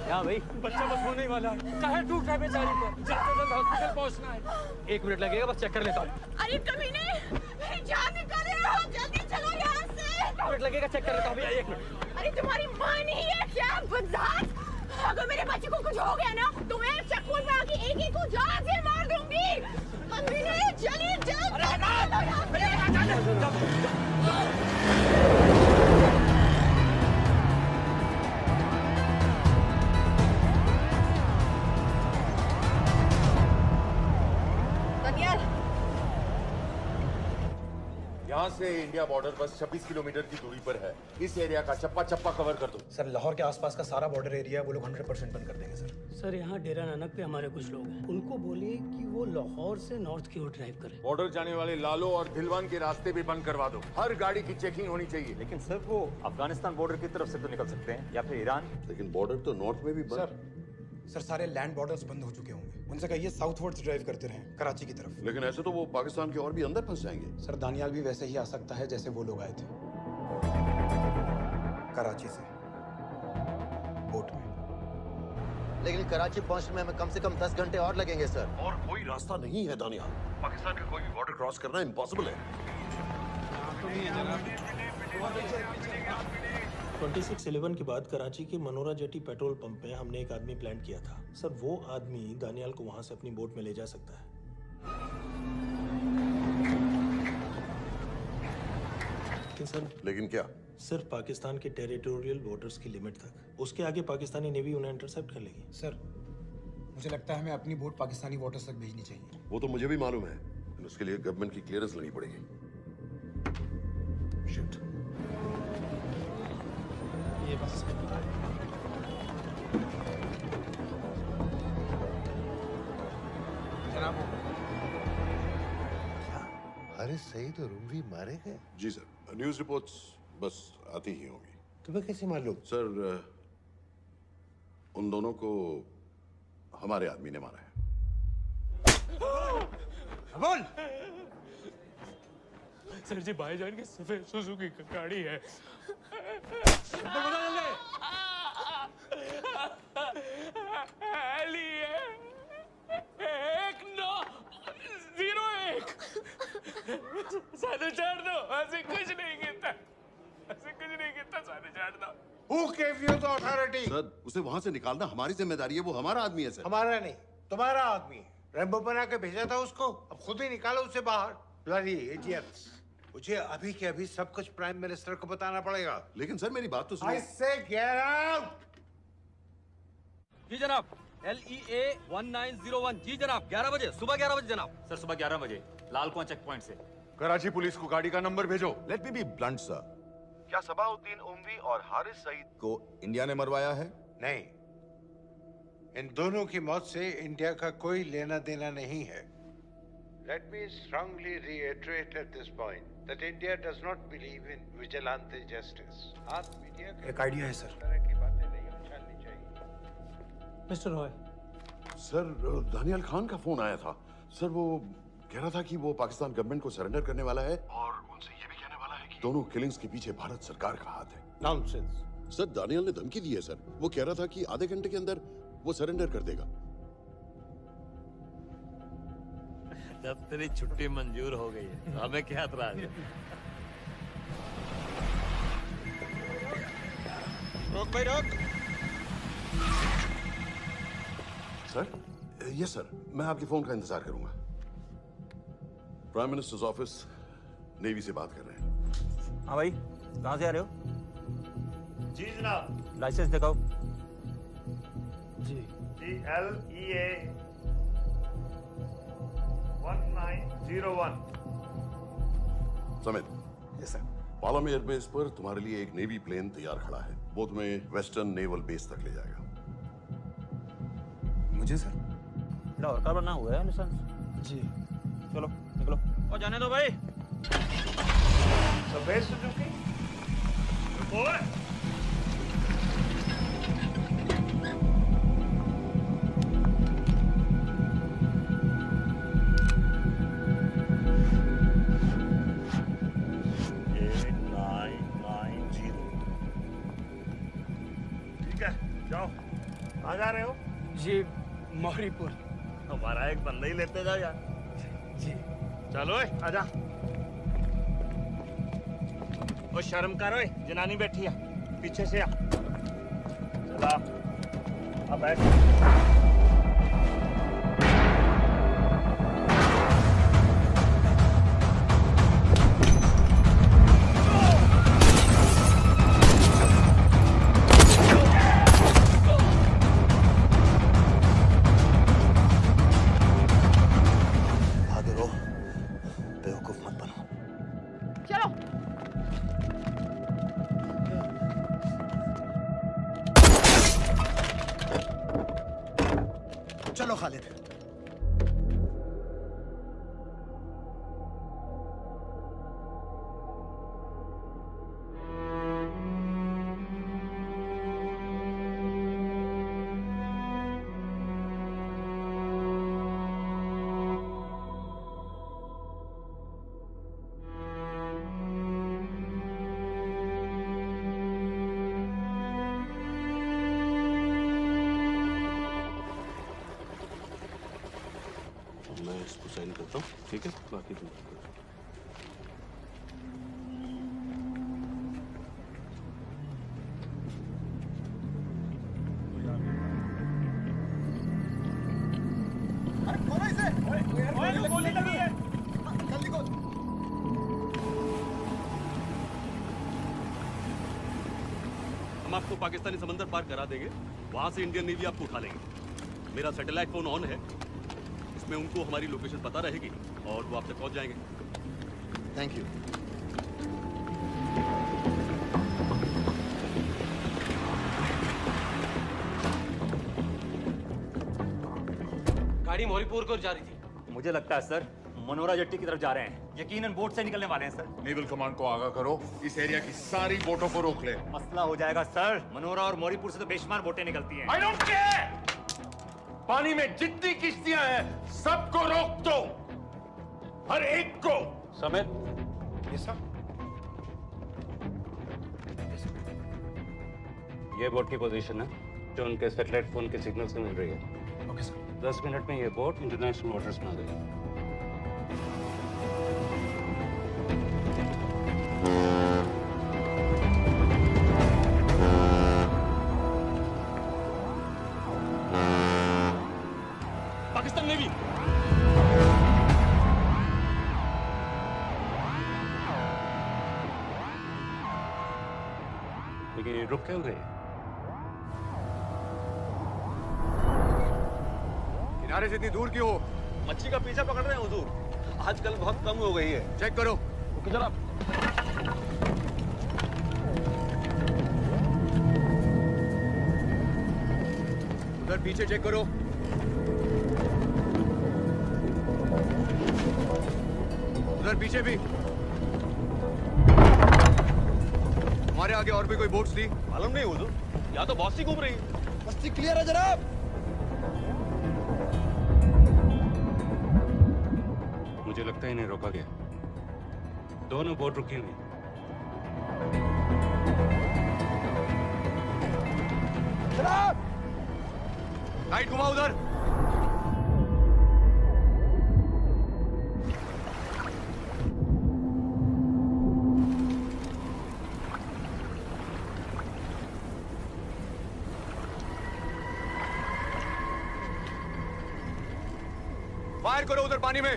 क्या भाई? बच्चा बस होने ही वाला है। काहे टूट रहा है बेचारी पर? जल्द से जल्द हॉस्पिटल पहुंचना है। 1 मिनट लगेगा, बस चेक कर लेता हूँ। अरे कमीने, मेरी जान निकाल रहे हो, जल्दी चलो यहाँ से। 1 मिनट लगेगा, चेक कर लेता हूँ भैया, 1 मिनट। अरे तुम्हारी माँ नहीं है क्या बदजात? अगर मेरे बच्चे को कुछ हो गया ना तो मैं चक्कू में आके एक को जान से मार दूंगी। अमीने चलिए जल्द। दानियाल, यहाँ से इंडिया बॉर्डर बस 26 किलोमीटर की दूरी पर है। इस एरिया का चप्पा चप्पा कवर कर दो। सर लाहौर के आसपास का सारा बॉर्डर एरिया वो लोग 100% बंद कर देंगे सर। सर यहाँ डेरा नानक पे हमारे कुछ लोग हैं, उनको बोलिए कि वो लाहौर से नॉर्थ की ओर ड्राइव करें। बॉर्डर जाने वाले लालो और दिलवान के रास्ते भी बंद करवा दो। हर गाड़ी की चेकिंग होनी चाहिए। लेकिन सर वो अफगानिस्तान बॉर्डर की तरफ से तो निकल सकते हैं, या फिर ईरान। लेकिन बॉर्डर तो नॉर्थ में भी बंद। सर सारे लैंड बॉर्डर्स बंद हो चुके होंगे, उनसे कहिए साउथवर्ड्स ड्राइव करते रहें कराची की तरफ। लेकिन ऐसे तो वो पाकिस्तान के और भी अंदर फंस जाएंगे। सर दानियाल भी वैसे ही आ सकता है जैसे वो लोग आए थे, कराची से बोट में। लेकिन कराची पहुंचने में हमें कम से कम 10 घंटे और लगेंगे सर। और कोई रास्ता नहीं है दानियाल, पाकिस्तान का कोई भी बॉर्डर क्रॉस करना इम्पॉसिबल है। 2611 के बाद कराची के मनोरा जेटी पेट्रोल पंप में हमने एक आदमी प्लान किया था सर। वो आदमी दानियाल को वहां से अपनी बोट में ले जा सकता है। लेकिन क्या? सिर्फ पाकिस्तान के टेरिटोरियल बॉर्डर्स की लिमिट तक। उसके आगे पाकिस्तानी नेवी उन्हें इंटरसेप्ट कर लेगी। सर मुझे लगता है हमें अपनी बोट पाकिस्तानी वाटर्स तक भेजनी चाहिए। वो तो मुझे भी मालूम है, लेकिन उसके लिए गवर्नमेंट की क्लियरेंस लेनी पड़ेगी। शिट। ये बस जनाब, हारिस सईद और उमरी मारे गए? जी सर, न्यूज़ रिपोर्ट्स बस आती ही होंगी। तुम्हें कैसे मालूम? सर, उन दोनों को हमारे आदमी ने मारा है। बोल। सर जी, भाईजान की सफेद सुजुकी की गाड़ी है। साढ़े चार दो, ऐसे कुछ नहीं गिरता, ऐसे कुछ नहीं गिरता, साढ़े चार दो। Who gave you the authority? Sir, उसे वहां से निकालना हमारी जिम्मेदारी है। वो हमारा आदमी है सर। हमारा नहीं, तुम्हारा आदमी है। रैम्बो बना के भेजा था उसको, अब खुद ही निकालो उसे बाहर। Bloody idiots! मुझे अभी के अभी सब कुछ प्राइम मिनिस्टर को बताना पड़ेगा। लेकिन सर, मेरी बात तो सुनो। I say get out! जी जनाब, LEA 1901। जी जनाब, 11 बजे, सुबह 11 बजे जनाब। सर सुबह 11 बजे लाल कुआं चेक पॉइंट से। कराची पुलिस को गाड़ी का नंबर भेजो। Let me be blunt sir, क्या सबाउद्दीन उमवी और हारिस सईद को इंडिया ने मरवाया है? नहीं, इन दोनों की मौत से इंडिया का कोई लेना देना नहीं है। Let me strongly reiterate at this point that India does not believe in vigilante justice. आप मीडिया के एक आइडिया है सर। तरह की बातें नहीं उछालनी चाहिए। मिस्टर रॉय। सर, दानियाल खान का फोन आया था। सर, वो कह रहा था कि वो पाकिस्तान गवर्नमेंट को सरेंडर करने वाला है और उनसे ये भी कहने वाला है कि दोनों किलिंग्स के पीछे भारत सरकार का हाथ है। Nonsense. सर, दानियाल ने धमकी दी है सर। वो कह रहा था कि आधे घंटे के अंदर वो सरेंडर कर देगा। जब तेरी छुट्टी मंजूर हो गई है, हमें क्या एतराज है? रोक भाई रोक। सर, यस सर, मैं आपके फोन का इंतजार करूंगा। प्राइम मिनिस्टर्स ऑफिस नेवी से बात कर रहे हैं। हाँ भाई, कहाँ से आ रहे हो? जी जनाब। लाइसेंस दिखाओ। जी LEA 1901। Samit. Yes sir. Palam airbase पर तुम्हारे लिए एक नेवी प्लेन तैयार खड़ा है। वो तुम्हें वेस्टर्न नेवल बेस तक ले जाएगा। मुझे सर? लाहौर का बना हुआ है लाइसेंस। जी। चलो निकलो। और जाने दो भाई। सफेद सुजुकी। ओए। जाओ, कहाँ जा रहे हो? जी मोहरीपुर। हमारा एक बंदा ही लेते जाओ यार। जी चलो आजा। ओ शर्म करो, जनानी बैठी है, पीछे से आ। चला अब बैठ। चलो खालिद। साइन करता हूँ, ठीक है? बाकी तुम हम आपको पाकिस्तानी समंदर पार करा देंगे, वहां से इंडियन नेवी आपको उठा लेंगे। मेरा सैटेलाइट फोन ऑन है, इसमें उनको हमारी लोकेशन पता रहेगी और वो आप तक पहुंच जाएंगे। Thank you. गाड़ी मोरीपुर को जा रही थी। मुझे लगता है सर मनोरा जेट्टी की तरफ जा रहे हैं। यकीनन बोट से निकलने वाले हैं सर। नेवल कमांड को आगाह करो, इस एरिया की सारी बोटों को रोक ले। मसला हो जाएगा सर। मनोरा और मोरीपुर से तो बेशुमार बोटें निकलती हैं। I don't care! पानी में जितनी किश्तियां हैं सबको रोक दो, हर एक को। समेत ये सब ये बोट की पोजीशन है जो उनके सैटेलाइट फोन के सिग्नल से मिल रही है। Okay sir. 10 मिनट में ये बोट इंटरनेशनल वाटर्स में आ गई। पाकिस्तान नेवी लेकिन ये रुक क्यों गए? किनारे से इतनी दूर क्यों हो? मच्छी का पीछा पकड़ रहे हैं हुजूर। आजकल बहुत कम हो गई है। चेक करो। ओके जनाब। उधर पीछे चेक करो। उधर पीछे भी। हमारे आगे और भी कोई बोट्स थी? मालूम नहीं हुजूर, यहाँ तो बहुत सी घूम रही है। बस्ती क्लियर है जनाब। मुझे लगता है इन्हें रोका गया। दोनों बोट रुकी हुई। जनाब! लाइट घुमाओ उधर। फायर करो उधर पानी में।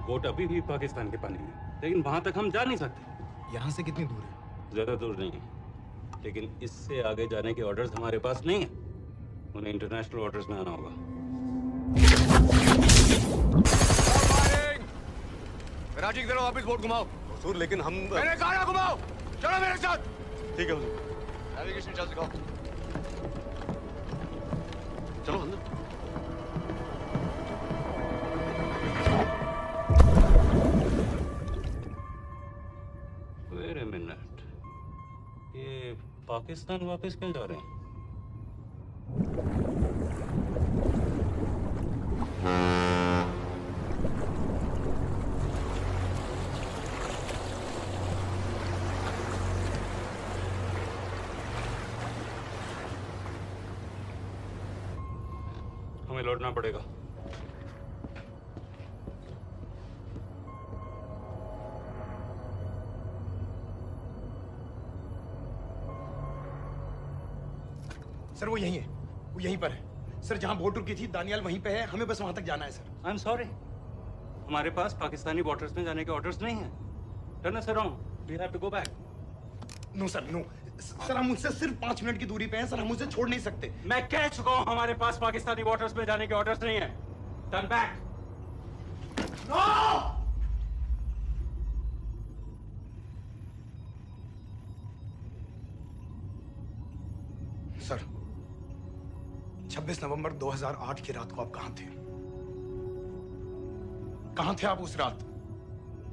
बोट अभी भी पाकिस्तान के पानी में, लेकिन वहां तक हम जा नहीं सकते। यहाँ से कितनी दूर है? ज्यादा दूर नहीं है, लेकिन इससे आगे जाने के ऑर्डर्स हमारे पास नहीं है। उन्हें इंटरनेशनल वाटर्स में आना होगा। कराची की तरफ वापस बोट घुमाओ। हुजूर लेकिन हम मैंने कहा ना घुमाओ। चलो मेरे साथ। ठीक है हुजूर। नेविगेशन चार्ज दिखाओ। चलो अंदर। वेट अ मिनट, ये पाकिस्तान वापस क्यों जा रहे हैं? हमें लौटना पड़ेगा। सर वो यहीं है, वो यहीं पर है। सर जहां बोट रुकी थी दानियाल वहीं पे है, हमें बस वहां तक जाना है सर। आई एम सॉरी, हमारे पास पाकिस्तानी वाटर्स में जाने के ऑर्डर्स नहीं है। Turn us around, we have to go back. No sir no, sir हम उनसे सिर्फ 5 मिनट की दूरी पे हैं सर, हम उसे छोड़ नहीं सकते। मैं कह चुका हूं हमारे पास पाकिस्तानी वाटर्स में जाने के ऑर्डर्स नहीं है। Turn back. नो! सर 26 नवंबर 2008 की रात को आप कहां थे? कहां थे आप उस रात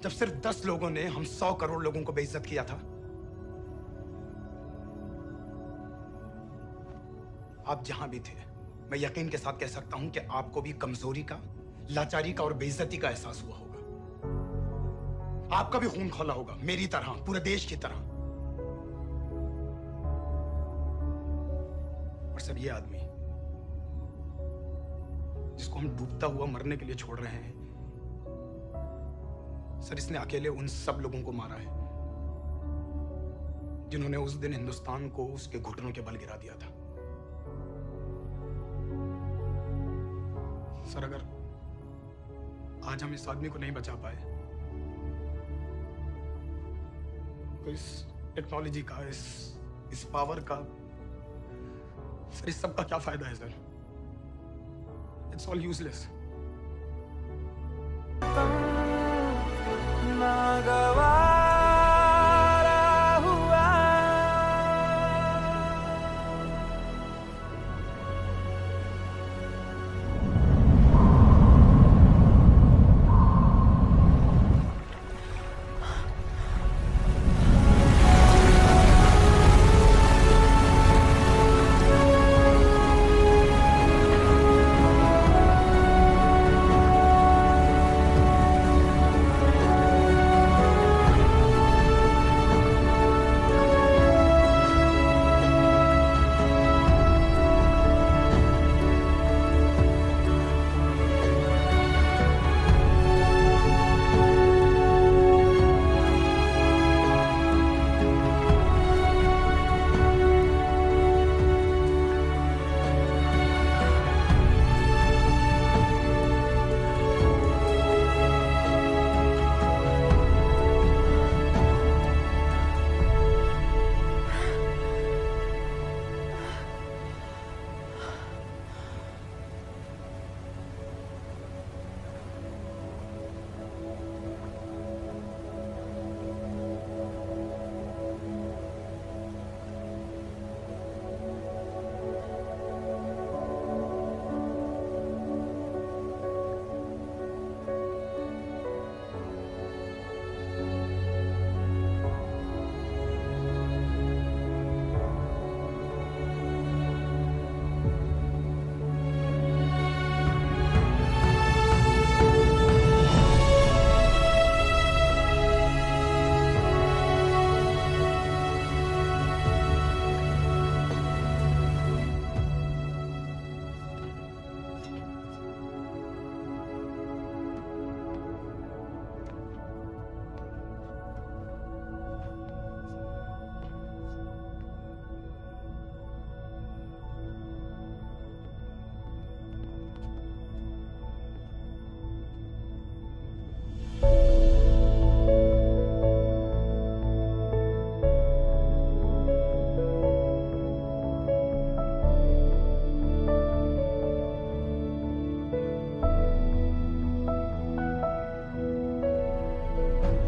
जब सिर्फ 10 लोगों ने हम 100 करोड़ लोगों को बेइज्जत किया था? आप जहां भी थे, मैं यकीन के साथ कह सकता हूं कि आपको भी कमजोरी का, लाचारी का और बेइज्जती का एहसास हुआ होगा। आपका भी खून खौला होगा, मेरी तरह, पूरे देश की तरह। और सर ये आदमी जिसको हम डूबता हुआ मरने के लिए छोड़ रहे हैं, सर इसने अकेले उन सब लोगों को मारा है जिन्होंने उस दिन हिंदुस्तान को उसके घुटनों के बल गिरा दिया था। सर, अगर आज हम इस आदमी को नहीं बचा पाए तो इस टेक्नोलॉजी का, इस पावर का, सर इस सब का क्या फायदा है सर? It's all useless.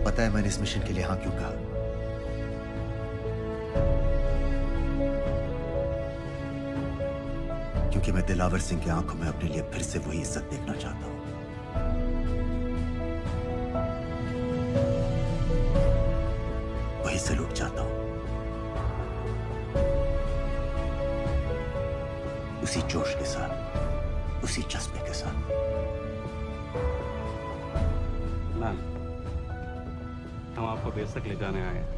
पता है मैंने इस मिशन के लिए हाँ क्यों कहा? क्योंकि मैं दिलावर सिंह की आंखों में अपने लिए फिर से वही इज्जत देखना चाहता हूं। वही सैल्यूट चाहता हूं, उसी जोश के साथ, उसी जज्बे के साथ। मैम, हम आपको बेस तक ले जाने आए हैं।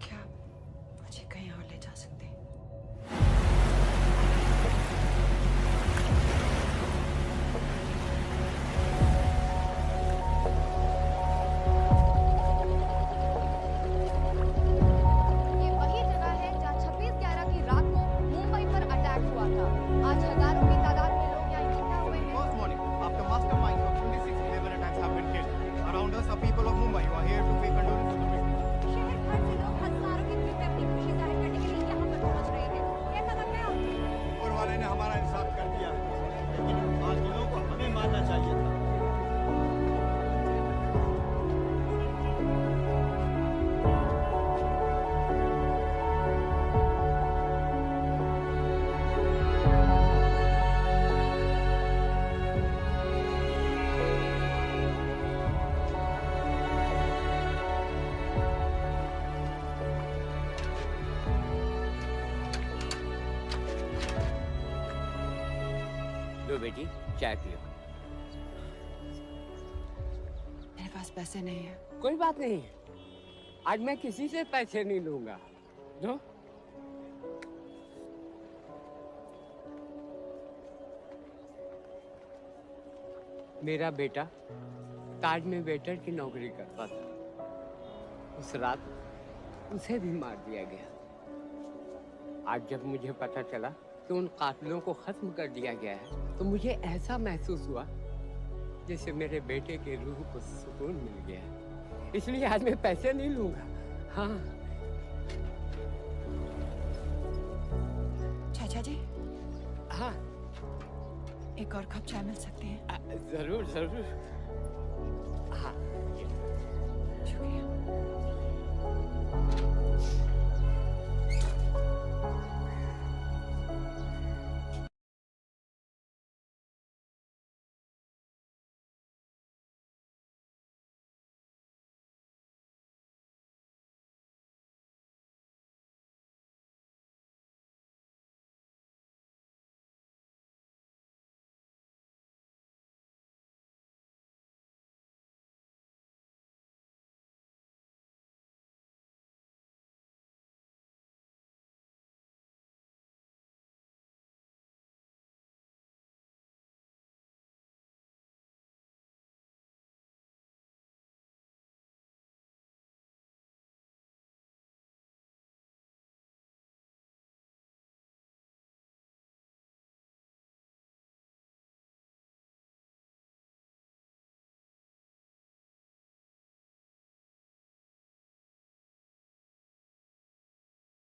क्या मुझे कहीं और ले जा सकते हैं? ये वही जगह है जहाँ 26/11 की रात को मुंबई पर अटैक हुआ था। आज हजारों की तादाद में लोग यहाँ इकट्ठा हुए हैं। First morning, after masterminds of 26/11 attacks have been killed, around us are people of Mumbai who are here to pay condolences to the victims. शहर भर से लोग हजारों की भीड़ में अपनी खुशी जाहिर करने के लिए यहाँ पर पहुँच रहे हैं। कैसा लग रहा है? ऊपर वाले ने हमारा इंसाफ कर दिया, लेकिन बाकियों को हमें मानना चाहिए था। लो बेटी, चाय पियो। मेरे पास पैसे नहीं है। कोई बात नहीं, आज मैं किसी से पैसे नहीं लूंगा। लो। मेरा बेटा ताज में वेटर की नौकरी करता था। उस रात उसे भी मार दिया गया। आज जब मुझे पता चला कि उन कातिलों को खत्म कर दिया गया है तो मुझे ऐसा महसूस हुआ जैसे मेरे बेटे के रूह को सुकून मिल गया है। इसलिए आज मैं पैसे नहीं लूंगा। हाँ चाचा जी, हाँ, एक और कप चाय मिल सकती है? जरूर जरूर। हाँ